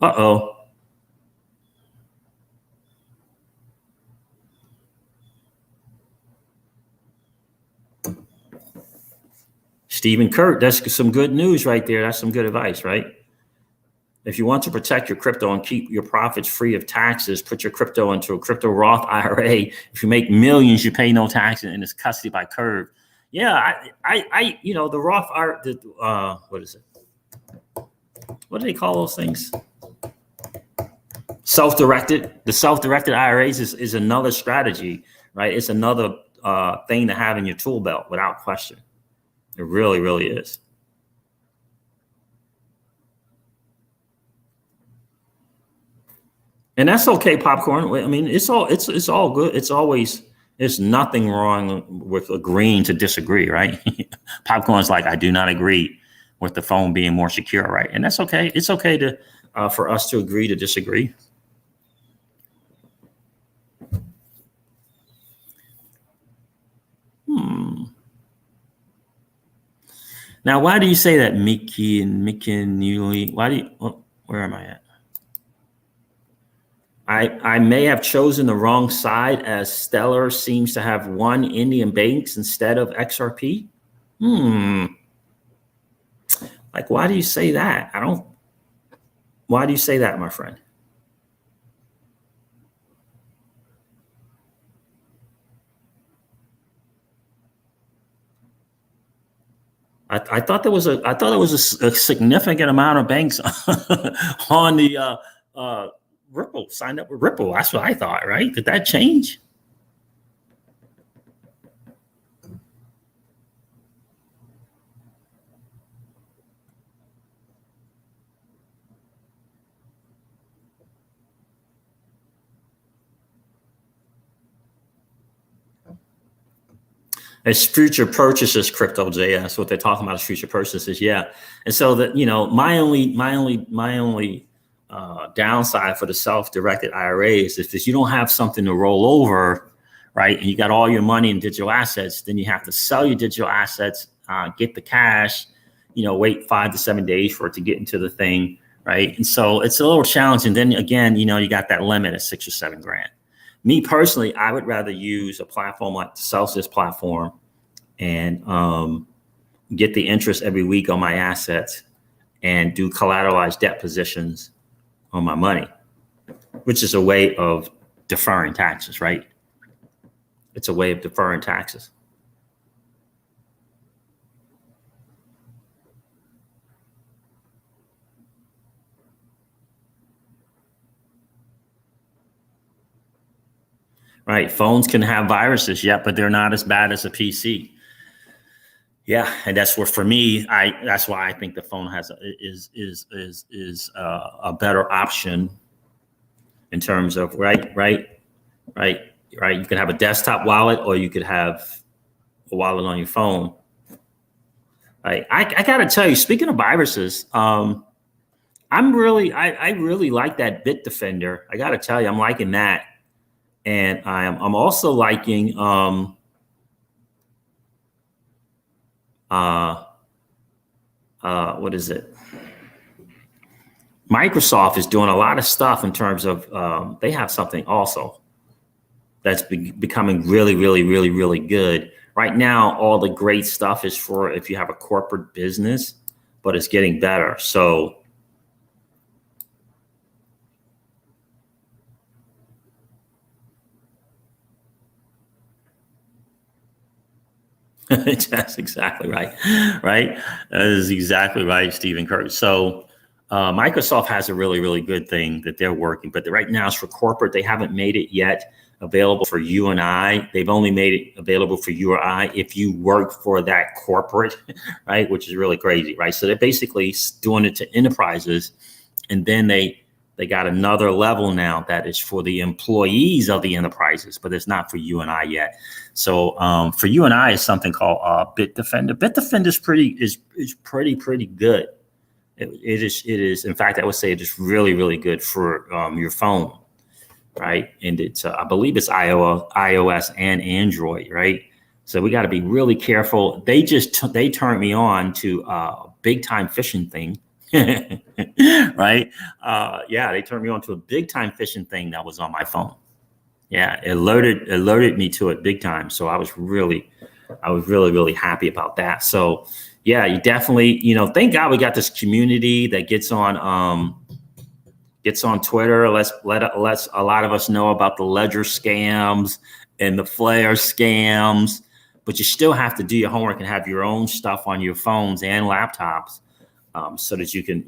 Uh-oh. Stephen Kurt, that's some good news right there. That's some good advice, right? If you want to protect your crypto and keep your profits free of taxes, put your crypto into a crypto Roth IRA. If you make millions, you pay no taxes, and it's custody by Curve. Yeah, the Roth IRA, what is it? What do they call those things? Self-directed. The self-directed IRAs is another strategy, right? It's another thing to have in your tool belt without question. It really, really is. And that's okay, popcorn. I mean, it's all good. There's nothing wrong with agreeing to disagree, right? Popcorn's like, I do not agree with the phone being more secure, right? And that's okay. It's okay to for us to agree to disagree. Now, why do you say that, Mickey and Newly? Why do you? Where am I at? I may have chosen the wrong side as Stellar seems to have won Indian banks instead of XRP. Hmm. Like, why do you say that? I don't. Why do you say that, my friend? I thought there was a significant amount of banks on the Ripple signed up with Ripple. That's what I thought, right? Did that change? It's future purchases, crypto JS. What they're talking about is future purchases, yeah. And so that my only downside for the self-directed IRAs is if you don't have something to roll over, right, and you got all your money in digital assets, then you have to sell your digital assets, get the cash, wait 5 to 7 days for it to get into the thing, right? And so it's a little challenging. Then again, you got that limit of 6 or 7 grand. Me personally, I would rather use a platform like the Celsius platform and get the interest every week on my assets and do collateralized debt positions on my money, which is a way of deferring taxes, right? It's a way of deferring taxes. Right. Phones can have viruses, yeah, but they're not as bad as a PC. Yeah, and that's where for me, that's why I think the phone is a better option in terms of right. You could have a desktop wallet, or you could have a wallet on your phone. Right. I gotta tell you, speaking of viruses, I really like that Bitdefender. I gotta tell you, I'm liking that, and I'm also liking what is it? Microsoft is doing a lot of stuff in terms of they have something also that's becoming really, really, really, really good. Right now, all the great stuff is for if you have a corporate business, but it's getting better. So that's exactly right. Right. That is exactly right, Stephen Curry. So Microsoft has a really, really good thing that they're working, but right now it's for corporate. They haven't made it yet available for you and I. They've only made it available for you or I if you work for that corporate, right? Which is really crazy, right? So they're basically doing it to enterprises, and then they got another level now that is for the employees of the enterprises, but it's not for you and I yet. So for you and I, is something called Bitdefender. Bitdefender is pretty good. It is. In fact, I would say it is really, really good for your phone, right? And it's I believe it's iOS and Android, right? So we got to be really careful. They turned me on to a big time phishing thing. Right? Yeah, they turned me on to a big time phishing thing that was on my phone. Yeah, it alerted me to it big time. So I was really, really happy about that. So yeah, you definitely, thank God we got this community that gets on Twitter. Let's a lot of us know about the Ledger scams and the Flare scams, but you still have to do your homework and have your own stuff on your phones and laptops. So that you can,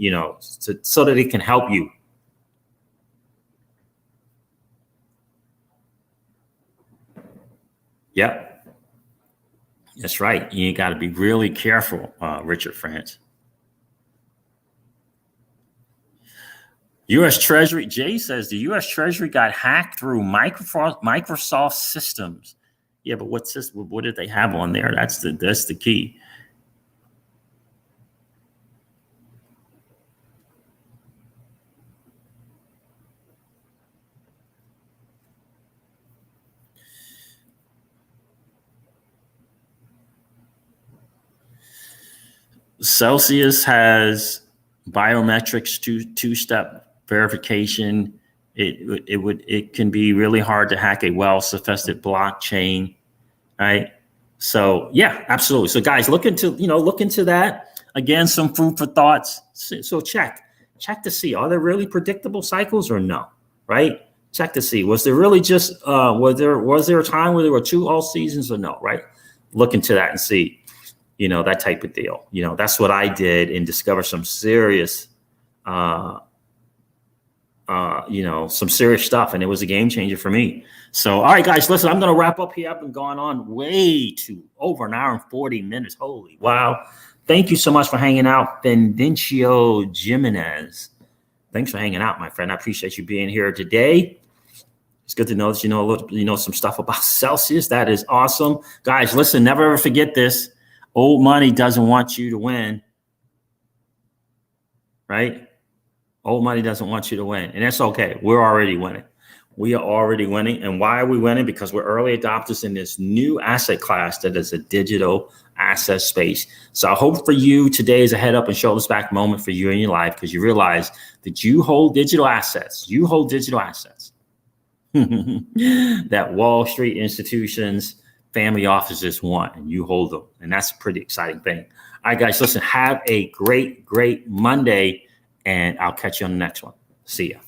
so that it can help you. Yep, that's right. You got to be really careful, Richard France. U.S. Treasury, Jay says the U.S. Treasury got hacked through Microsoft systems. Yeah, but what system? What did they have on there? That's the key. Celsius has biometrics, two-step verification. It can be really hard to hack a well-sophisticated blockchain, right? So yeah, absolutely. So guys, look into that. Again, some food for thoughts. So check to see, are there really predictable cycles or no, right? Check to see, was there really just was there a time where there were two all seasons or no, right? Look into that and see. That type of deal. That's what I did and discover some serious, some serious stuff. And it was a game changer for me. So, all right, guys, listen, I'm going to wrap up here. I've been going on way too over an hour and 40 minutes. Holy wow. Thank you so much for hanging out. Bendencio Jimenez. Thanks for hanging out, my friend. I appreciate you being here today. It's good to know that you know some stuff about Celsius. That is awesome. Guys, listen, never ever forget this. Old money doesn't want you to win, right? Old money doesn't want you to win, and that's okay. We're already winning. We are already winning. And why are we winning? Because we're early adopters in this new asset class that is a digital asset space. So I hope for you today is a head up and shoulders back moment for you in your life, because you realize that you hold digital assets. You hold digital assets that Wall Street institutions, family offices want, and you hold them. And that's a pretty exciting thing. All right, guys, listen, have a great Monday, and I'll catch you on the next one. See ya.